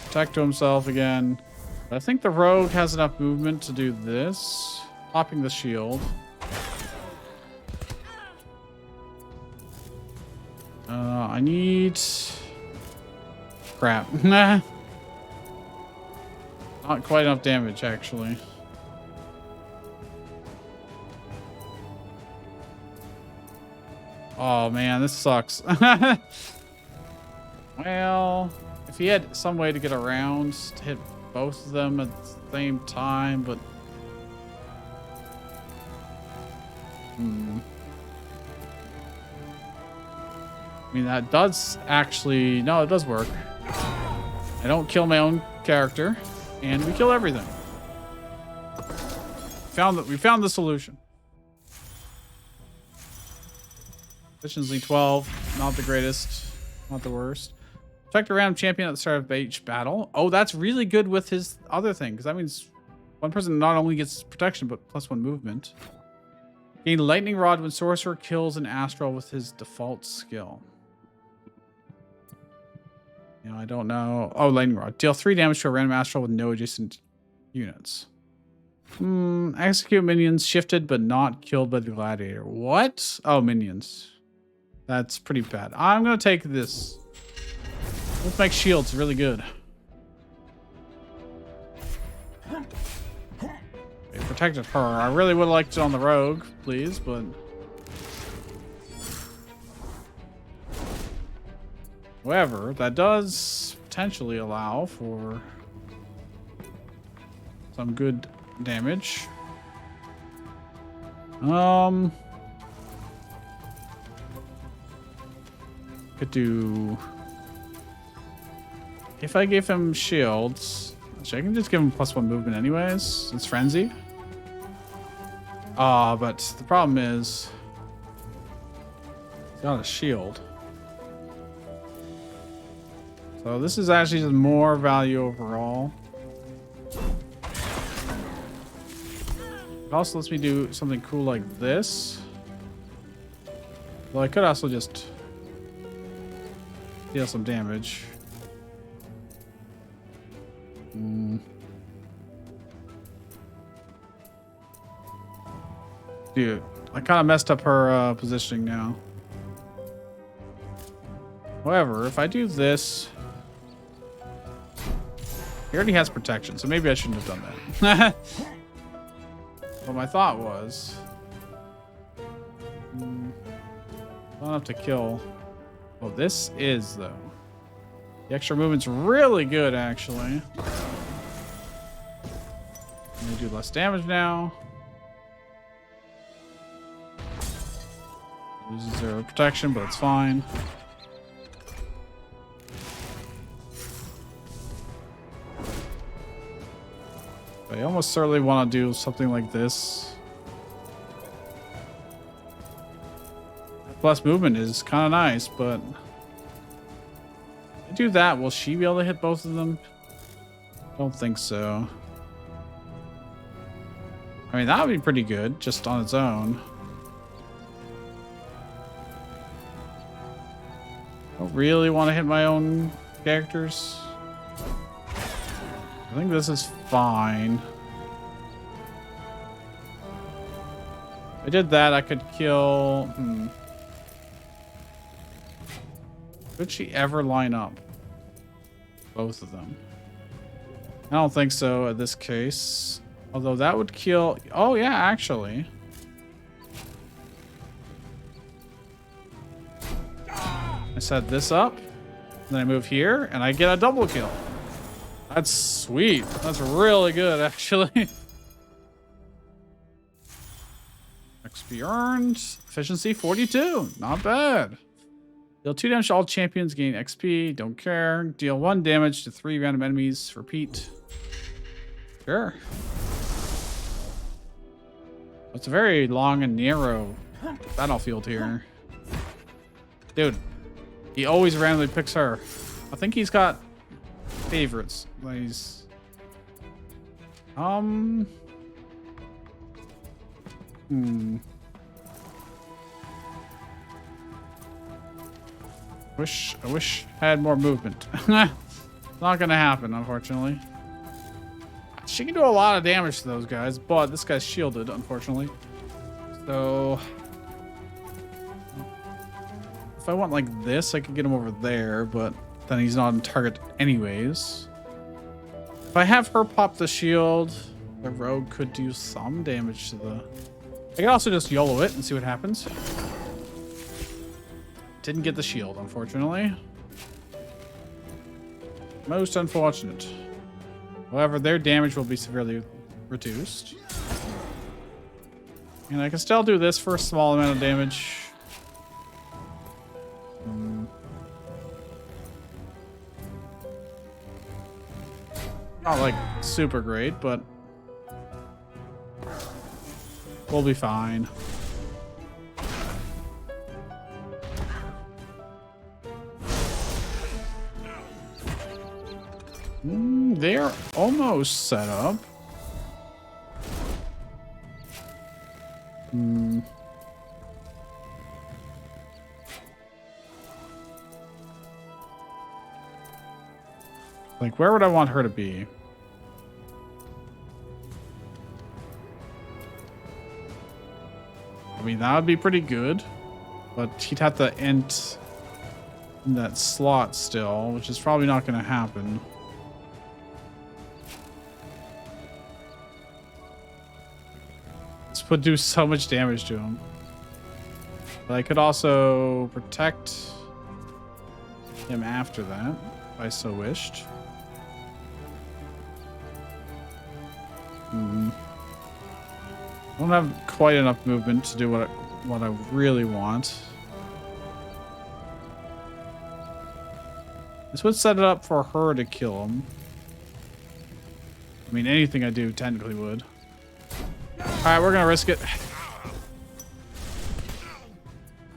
Protect to himself again. But I think the rogue has enough movement to do this. Popping the shield. I need... crap. Not quite enough damage, actually. Oh, man, this sucks. Well... if he had some way to get around to hit both of them at the same time, but... I mean, that does actually... no, it does work. I don't kill my own character, and we kill everything. We found the solution. Efficiency 12, not the greatest, not the worst. Protect a random champion at the start of each battle. Oh, that's really good with his other thing, because that means one person not only gets protection, but +1 movement. Gain lightning rod when sorcerer kills an astral with his default skill. You know, I don't know. Oh, lightning rod. Deal 3 damage to a random astral with no adjacent units. Execute minions shifted but not killed by the gladiator. What? Oh, minions. That's pretty bad. I'm gonna take this. Let's make shields really good. It protected her. I really would have liked it on the rogue, please, but... however, that does potentially allow for some good damage. Could do... if I gave him shields, Actually, I can just give him +1 movement anyways. It's frenzy. But the problem is he's got a shield. So this is actually just more value overall. It also lets me do something cool like this. Well, I could also just deal some damage. Dude, I kind of messed up her positioning now. However, if I do this, he already has protection, so maybe I shouldn't have done that. What my thought was, not enough to kill. Oh, this is though. The extra movement's really good, actually. I'm gonna do less damage now. Loses 0 protection, but it's fine. I almost certainly want to do something like this. Plus movement is kind of nice, but if I do that, will she be able to hit both of them? Don't think so. I mean, that would be pretty good just on its own. I don't really want to hit my own characters. I think this is fine. If I did that, I could kill... Could she ever line up both of them? I don't think so in this case. Although that would kill... Oh, yeah, actually. I set this up. Then I move here, and I get a double kill. That's sweet. That's really good, actually. XP earned. Efficiency 42. Not bad. Deal 2 damage to all champions. Gain XP. Don't care. Deal 1 damage to 3 random enemies. Repeat. Sure. It's a very long and narrow battlefield here. Dude, he always randomly picks her. I think he's got favorites. He's I wish I had more movement. Not gonna happen, unfortunately. She can do a lot of damage to those guys, but this guy's shielded, unfortunately. So if I went like this, I could get him over there, but then he's not on target anyways. If I have her pop the shield, the rogue could do some damage to the... I can also just YOLO it and see what happens. Didn't get the shield, unfortunately. Most unfortunate. However, their damage will be severely reduced. And I can still do this for a small amount of damage. Not like super great, but we'll be fine. They're almost set up. Like, where would I want her to be? I mean, that would be pretty good, but he'd have to end in that slot still, which is probably not going to happen. This would do so much damage to him. But I could also protect him after that, if I so wished. I don't have quite enough movement to do what I really want. This would set it up for her to kill him. I mean, anything I do technically would. Alright, we're gonna risk it.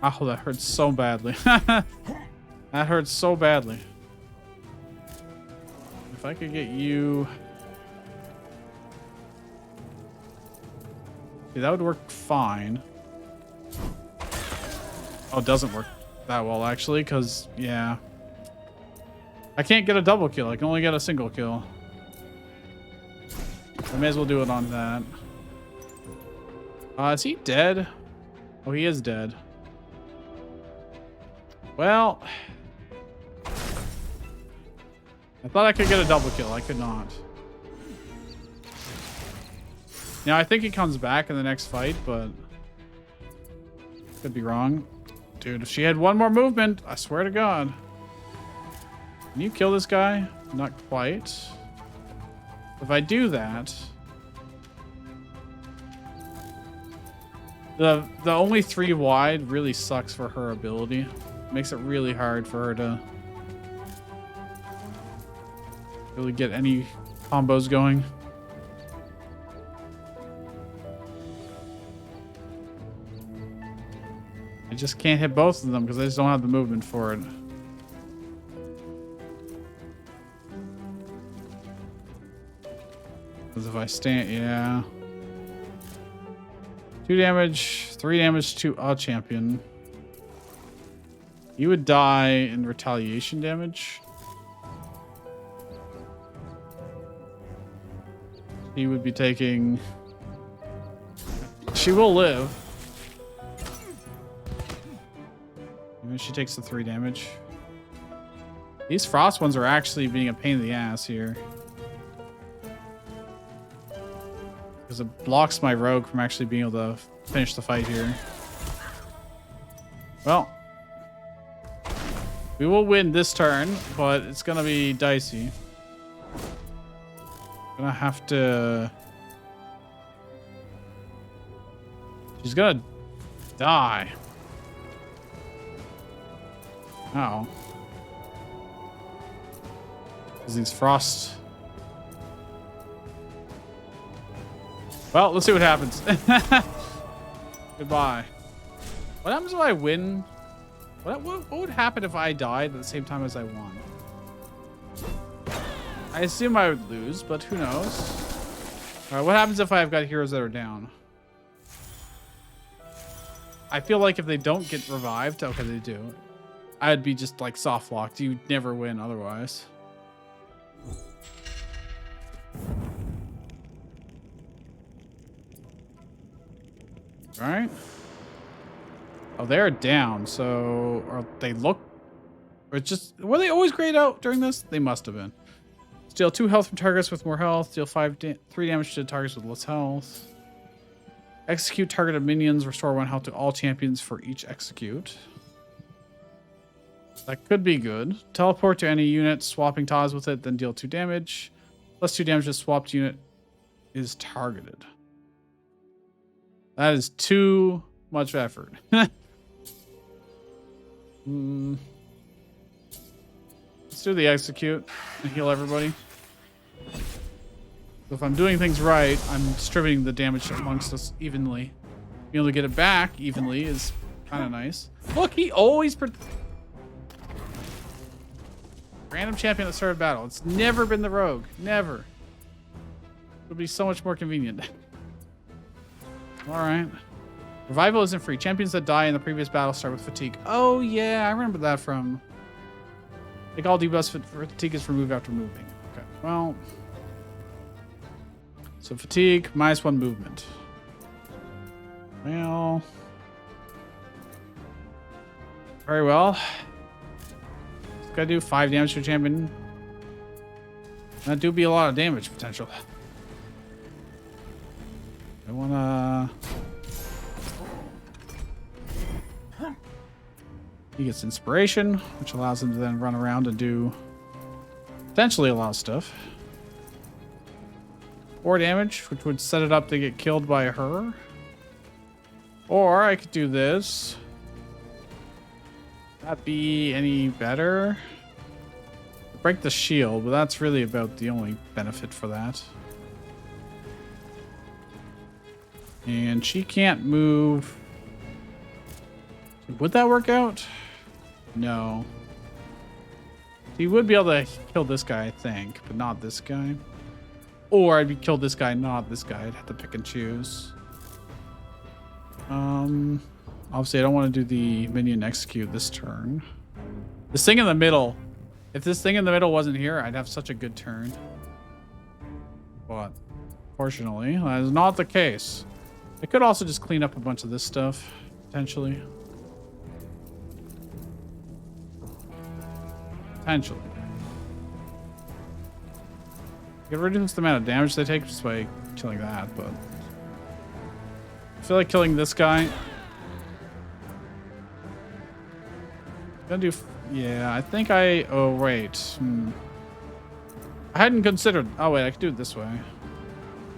Oh, that hurts so badly. That hurts so badly. If I could get you... See, that would work fine. Oh, it doesn't work that well, actually, because, yeah. I can't get a double kill. I can only get a single kill. I may as well do it on that. Is he dead? Oh, he is dead. Well, I thought I could get a double kill. I could not. Now, I think he comes back in the next fight, but could be wrong. Dude, if she had one more movement, I swear to God. Can you kill this guy? Not quite. If I do that... The only 3 wide really sucks for her ability. Makes it really hard for her to really get any combos going. I just can't hit both of them because I just don't have the movement for it. Because if I stand, yeah. 2 damage, 3 damage to a champion. You would die in retaliation damage. He would be taking... She will live. Even if she takes the 3 damage. These frost ones are actually being a pain in the ass here. Because it blocks my rogue from actually being able to finish the fight here. Well, we will win this turn, but it's gonna be dicey. Gonna have to... She's gonna die. How? Because these frost... Well, let's see what happens. Goodbye. What happens if I win? What would happen if I died at the same time as I won? I assume I would lose, but who knows? All right, what happens if I've got heroes that are down? I feel like if they don't get revived, okay, they do. I'd be just like soft locked. You'd never win otherwise. All right. Oh, they're down. So, or they look. Or it's just. Were they always grayed out during this? They must have been. Steal 2 health from targets with more health. Deal 3 damage to targets with less health. Execute targeted minions. Restore 1 health to all champions for each execute. That could be good. Teleport to any unit, swapping tiles with it, then deal 2 damage. Plus 2 damage to swapped unit is targeted. That is too much effort. Let's do the execute and heal everybody. So if I'm doing things right, I'm distributing the damage amongst us evenly. Being able to get it back evenly is kind of nice. Look, he always... Random champion at the start of battle. It's never been the rogue. Never. It would be so much more convenient. Alright. Revival isn't free. Champions that die in the previous battle start with fatigue. Oh, yeah. I remember that from... Like all debuffs, fatigue is removed after moving. Okay. Well... So fatigue, -1 movement. Well... Very well. Gotta do 5 damage to a champion. That do be a lot of damage potential. I wanna... He gets inspiration, which allows him to then run around and do potentially a lot of stuff. 4 damage, which would set it up to get killed by her. Or I could do this. That be any better? Break the shield, but that's really about the only benefit for that. And she can't move. Would that work out? No. He would be able to kill this guy, I think, but not this guy. Or I'd kill this guy, not this guy. I'd have to pick and choose. Obviously, I don't want to do the minion execute this turn. This thing in the middle. If this thing in the middle wasn't here, I'd have such a good turn. But fortunately, that is not the case. I could also just clean up a bunch of this stuff, potentially. Potentially. I could reduce the amount of damage they take just by killing that, but I feel like killing this guy. Gonna do, yeah, I think oh wait. I hadn't considered, oh wait, I could do it this way.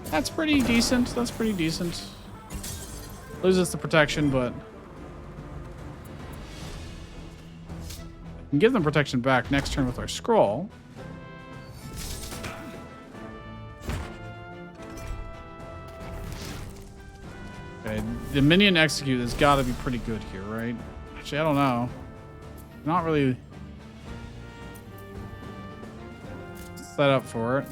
That's pretty decent, that's pretty decent. Loses the protection, but I can give them protection back next turn with our scroll. Okay, the minion execute has got to be pretty good here, right? Actually, I don't know. Not really set up for it.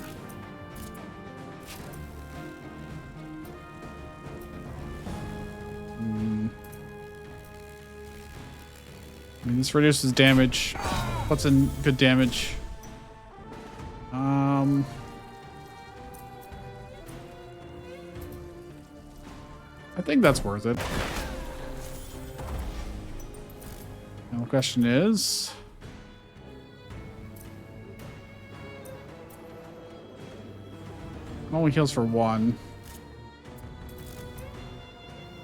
I mean, this reduces damage. Puts in good damage. I think that's worth it. Now the question is, only heals for 1.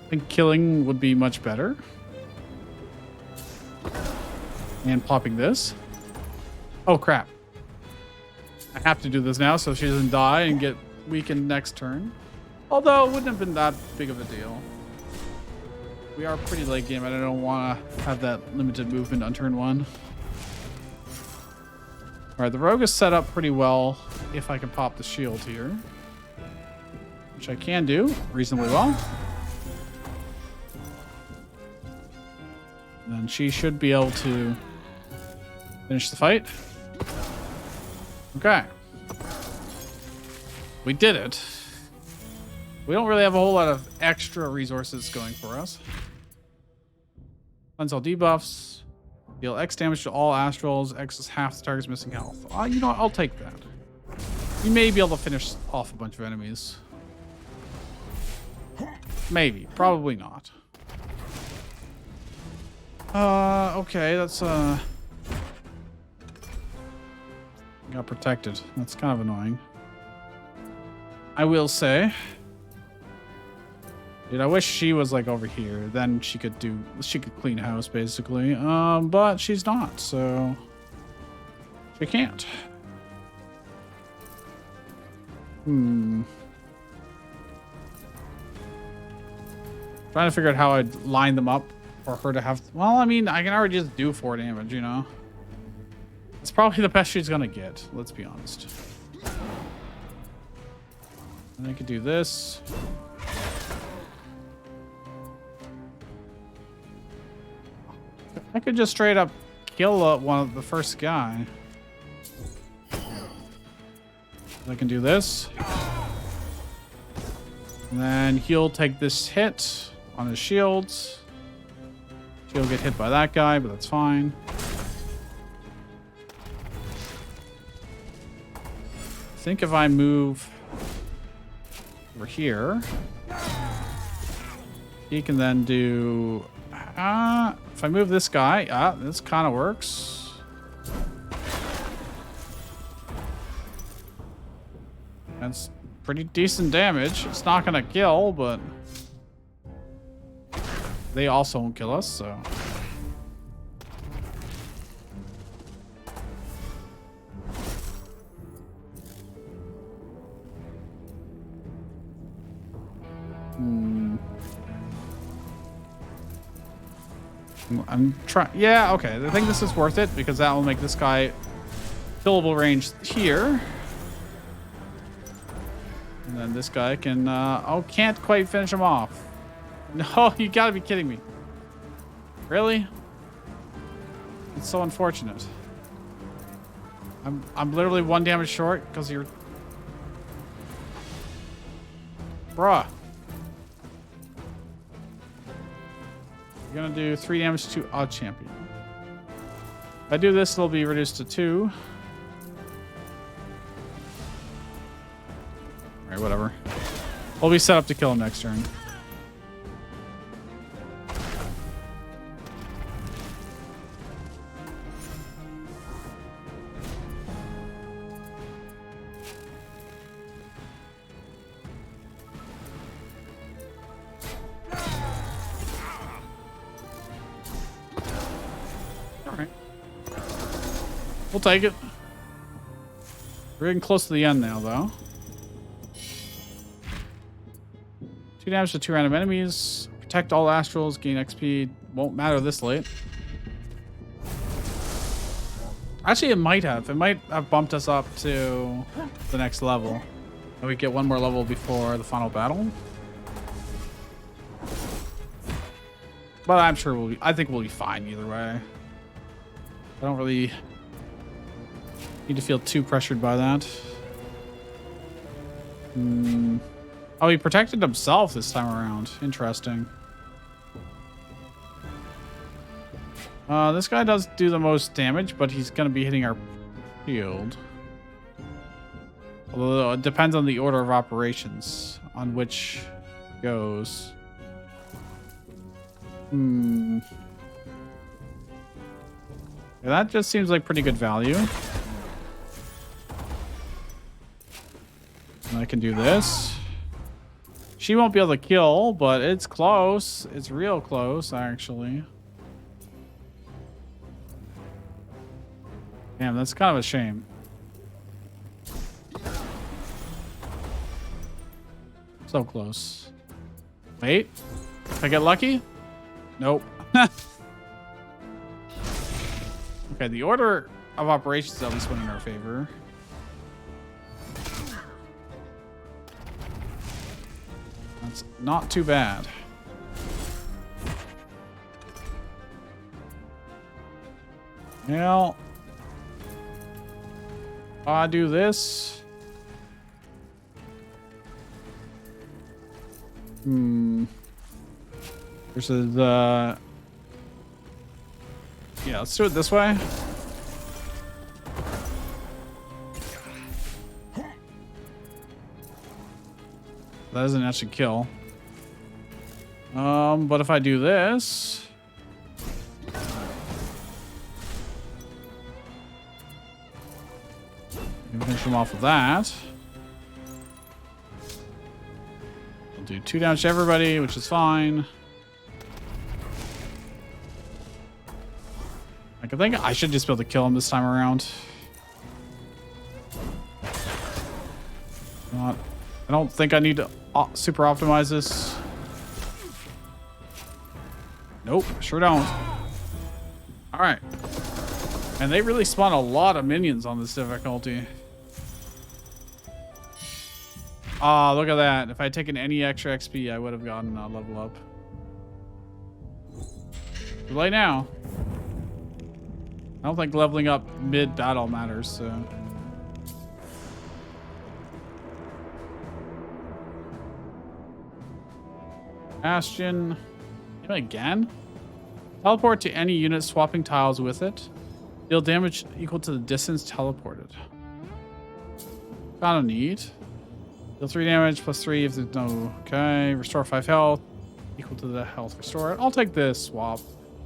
I think killing would be much better. And popping this. Oh crap. I have to do this now so she doesn't die and get weakened next turn. Although it wouldn't have been that big of a deal. We are pretty late game and I don't want to have that limited movement on turn 1. Alright, the rogue is set up pretty well if I can pop the shield here. Which I can do reasonably well. And then she should be able to finish the fight. Okay. We did it. We don't really have a whole lot of extra resources going for us. Cleanse all debuffs. Deal X damage to all Astrals. X is half the target's missing health. You know what? I'll take that. We may be able to finish off a bunch of enemies. Maybe. Probably not. Okay, that's, got protected. That's kind of annoying. I will say, dude, I wish she was like over here. Then she could clean house basically. But she's not, so she can't. Trying to figure out how I'd line them up for her to have. Well, I mean, I can already just do 4 damage, you know. It's probably the best she's gonna get. Let's be honest. And I could do this. I could just straight up kill the first guy. I can do this. And then he'll take this hit on his shields. He'll get hit by that guy, but that's fine. I think if I move over here, he can then do... if I move this guy, this kind of works. That's pretty decent damage. It's not going to kill, but they also won't kill us, so... I'm trying. Yeah, okay. I think this is worth it because that will make this guy killable range here. And then this guy can, oh, can't quite finish him off. No, you gotta be kidding me. Really? It's so unfortunate. I'm literally 1 damage short because you're... Bruh. You're gonna do 3 damage to Odd Champion. If I do this, it'll be reduced to 2. Alright, whatever. We'll be set up to kill him next turn. Alright. We'll take it. We're getting close to the end now, though. 2 damage to 2 random enemies. Protect all Astrals. Gain XP. Won't matter this late. Actually, it might have. It might have bumped us up to the next level. And we get 1 more level before the final battle. But I'm sure we'll be... I think we'll be fine either way. I don't really need to feel too pressured by that. Oh, he protected himself this time around. Interesting. This guy does do the most damage, but he's going to be hitting our shield. Although it depends on the order of operations on which goes. Yeah, that just seems like pretty good value. And I can do this. She won't be able to kill, but it's close. It's real close, actually. Damn, that's kind of a shame. So close. Wait. If I get lucky? Nope. Okay, the order of operations is at least went in our favor. That's not too bad. Well, I do this. Versus yeah, let's do it this way. That doesn't actually kill. But if I do this, finish him off with that. I'll do 2 damage to everybody, which is fine. I think I should just be able to kill him this time around. I don't think I need to super optimize this. Nope, sure don't. All right. And they really spawn a lot of minions on this difficulty. Ah, look at that. If I had taken any extra XP, I would have gotten a level up. Too late now. I don't think leveling up mid-battle matters, so... Bastion. Again? Teleport to any unit swapping tiles with it. Deal damage equal to the distance teleported. Kind of neat. Deal 3 damage plus 3 if there's no... Okay. Restore 5 health. Equal to the health restored. I'll take this swap.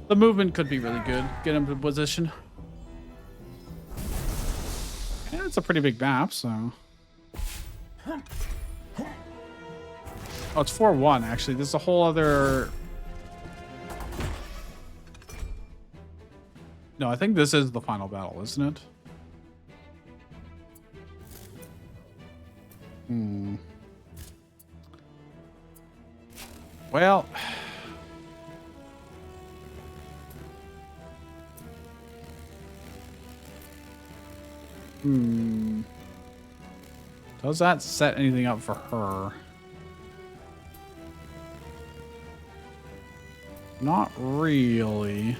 The movement could be really good. Get him to position. Yeah, it's a pretty big map, so... Oh, it's 4-1, actually. There's a whole other... No, I think this is the final battle, isn't it? Well... Does that set anything up for her? Not really.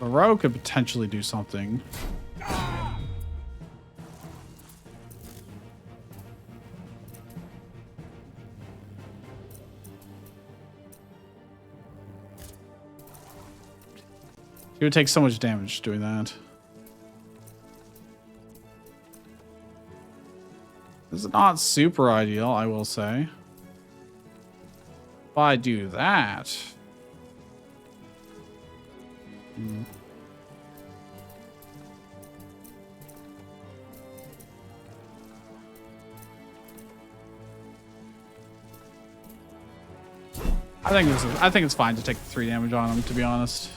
The rogue could potentially do something. She would take so much damage doing that. This is not super ideal, I will say. If I do that... I think it's fine to take 3 damage on him, to be honest.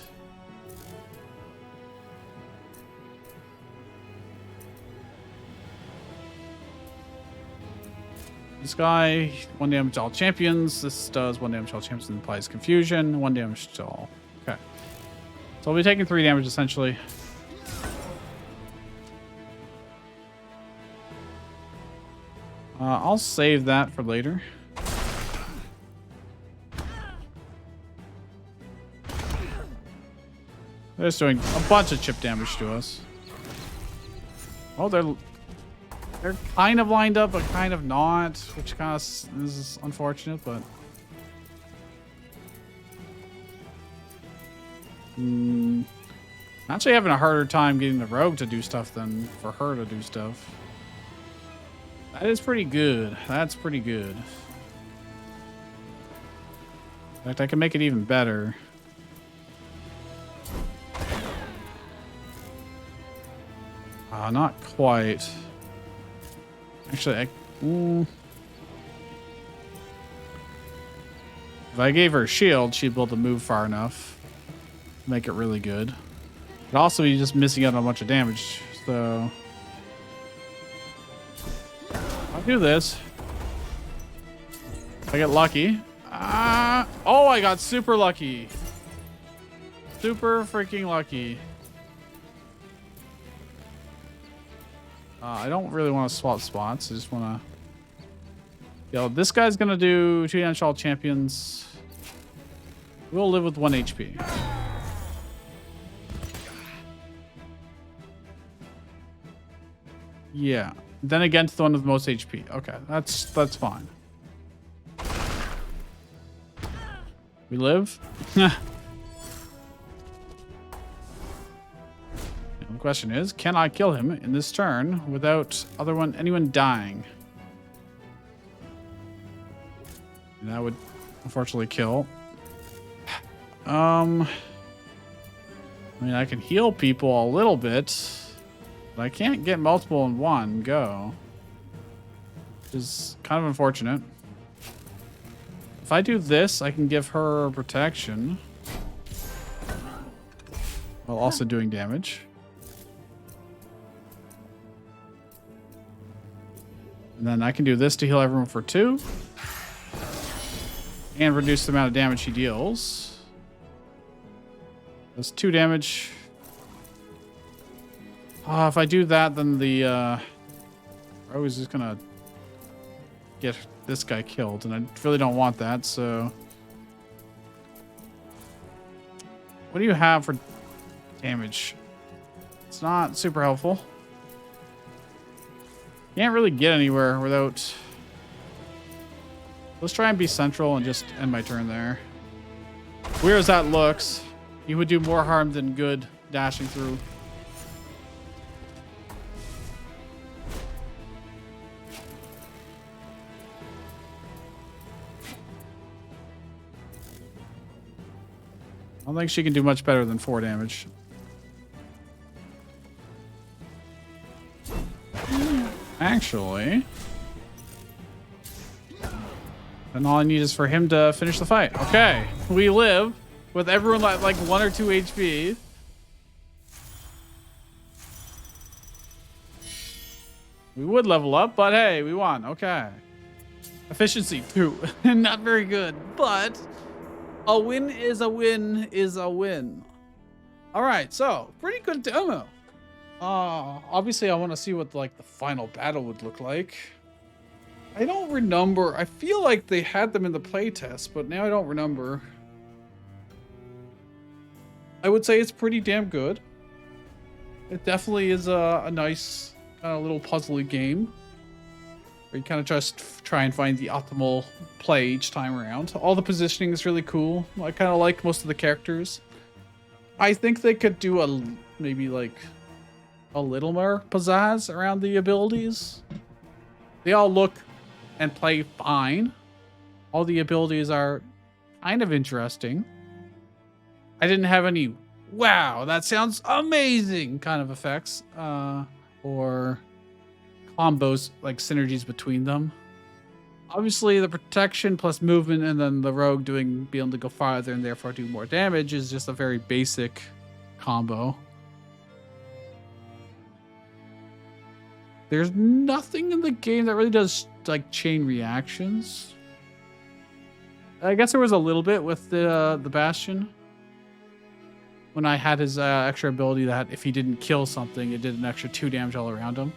This guy, 1 damage to all champions. This does 1 damage to all champions and implies confusion. 1 damage to all. Okay. So I'll be taking 3 damage essentially. I'll save that for later. They're just doing a bunch of chip damage to us. Oh, they're kind of lined up, but kind of not, which kind of is unfortunate, but... I'm actually having a harder time getting the rogue to do stuff than for her to do stuff. That is pretty good. That's pretty good. In fact, I can make it even better. Not quite. Actually, if I gave her a shield, she'd be able to move far enough to make it really good. But also, you're just missing out on a bunch of damage. So I'll do this. If I get lucky. Oh, I got super lucky. Super freaking lucky. I don't really want to swap spots. I just want to... Yo, this guy's going to do 2 damage to all champions. We'll live with 1 HP. Yeah. Then again to the one with the most HP. Okay, that's fine. We live? The question is, can I kill him in this turn without anyone dying? And that would unfortunately kill. I mean, I can heal people a little bit, but I can't get multiple in one go, which is kind of unfortunate. If I do this, I can give her protection while also doing damage. And then I can do this to heal everyone for 2. And reduce the amount of damage he deals. That's 2 damage. If I do that, then the rogue is just gonna get this guy killed, and I really don't want that, so... What do you have for damage? It's not super helpful. Can't really get anywhere without... Let's try and be central and just end my turn there. Weird as that looks, he would do more harm than good dashing through. I don't think she can do much better than 4 damage. Actually, then all I need is for him to finish the fight. Okay, we live with everyone at like 1 or 2 HP. We would level up, but hey, we won. Okay. Efficiency 2. Not very good, but a win is a win is a win. All right, so pretty good demo. Obviously I want to see what like the final battle would look like. I don't remember. I feel like they had them in the playtest, but now I don't remember. I would say it's pretty damn good. It definitely is a nice kind of little puzzly game where you kind of just try and find the optimal play each time around. All the positioning is really cool. I kind of like most of the characters. I think they could do maybe like a little more pizzazz around the abilities. They all look and play fine. All the abilities are kind of interesting. I didn't have any wow, that sounds amazing kind of effects or combos, like synergies between them. Obviously the protection plus movement and then the rogue being able to go farther and therefore do more damage is just a very basic combo. There's nothing in the game that really does like chain reactions. I guess there was a little bit with the Bastion. When I had his extra ability that if he didn't kill something, it did an extra 2 damage all around him.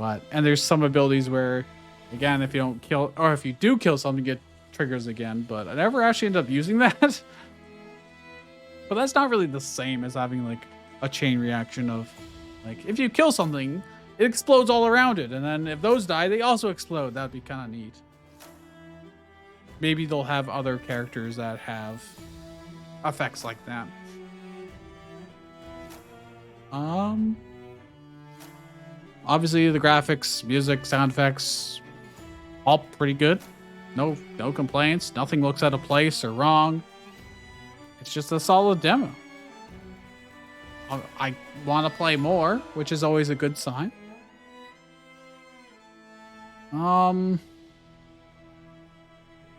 And there's some abilities where, again, if you don't kill, or if you do kill something, you get triggers again. But I never actually ended up using that. But that's not really the same as having like a chain reaction of, like, if you kill something, it explodes all around it. And then if those die, they also explode. That'd be kind of neat. Maybe they'll have other characters that have effects like that. Obviously the graphics, music, sound effects, all pretty good. No complaints. Nothing looks out of place or wrong. It's just a solid demo. I want to play more, which is always a good sign.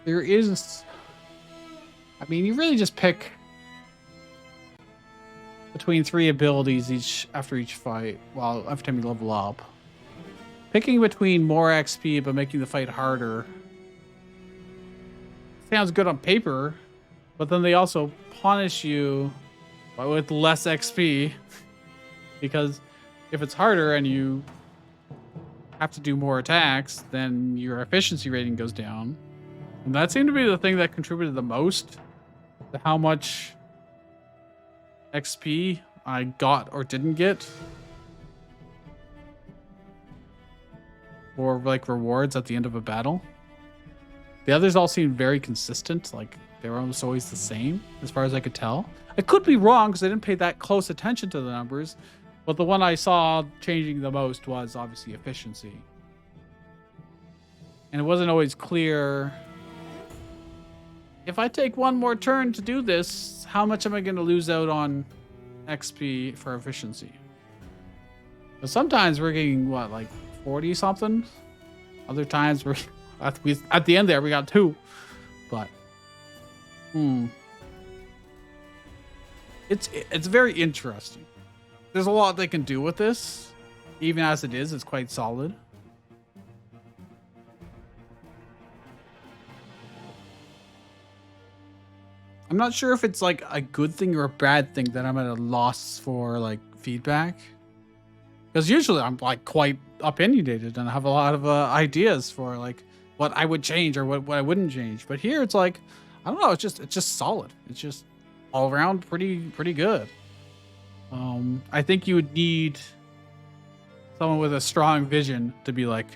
There is, I mean, you really just pick between 3 abilities after each fight, well, every time you level up. Picking between more XP but making the fight harder sounds good on paper, but then they also punish you with less XP because if it's harder and you have to do more attacks, then your efficiency rating goes down. And that seemed to be the thing that contributed the most to how much XP I got or didn't get, or like rewards at the end of a battle. The others all seemed very consistent, like they were almost always the same as far as I could tell. I could be wrong because I didn't pay that close attention to the numbers, but the one I saw changing the most was obviously efficiency. And it wasn't always clear, if I take one more turn to do this, how much am I going to lose out on XP for efficiency? But sometimes we're getting, what, like 40 something? Other times we're at the end there, we got 2. But, it's very interesting. There's a lot they can do with this. Even as it is, it's quite solid. I'm not sure if it's like a good thing or a bad thing that I'm at a loss for like feedback. Because usually I'm like quite opinionated and I have a lot of ideas for like what I would change or what I wouldn't change. But here it's like, I don't know, it's just solid. It's just all around pretty good. I think you would need someone with a strong vision to be like,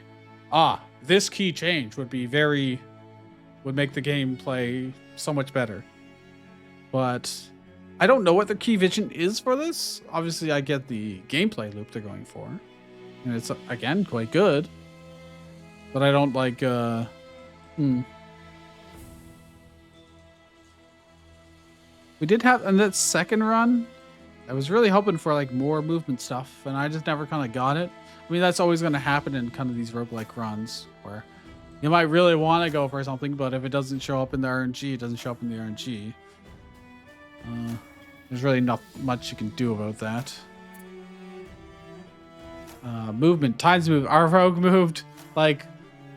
this key change would make the gameplay so much better. But I don't know what the key vision is for this. Obviously, I get the gameplay loop they're going for. And it's, again, quite good. But I don't like, We did have, in that second run, I was really hoping for, like, more movement stuff. And I just never kind of got it. I mean, that's always going to happen in kind of these roguelike runs. Where you might really want to go for something, but if it doesn't show up in the RNG, it doesn't show up in the RNG. There's really not much you can do about that. Movement, times move. Our rogue moved like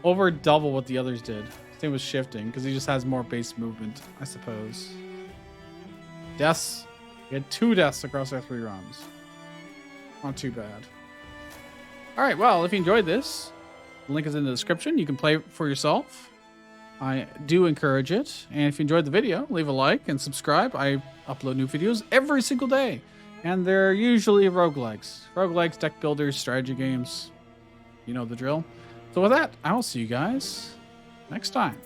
over double what the others did. Same with shifting because he just has more base movement, I suppose. Deaths. We had 2 deaths across our 3 runs. Not too bad. All right, well, if you enjoyed this, the link is in the description. You can play it for yourself. I do encourage it. And if you enjoyed the video, leave a like and subscribe. I upload new videos every single day. And they're usually roguelikes. Roguelikes, deck builders, strategy games. You know the drill. So with that, I will see you guys next time.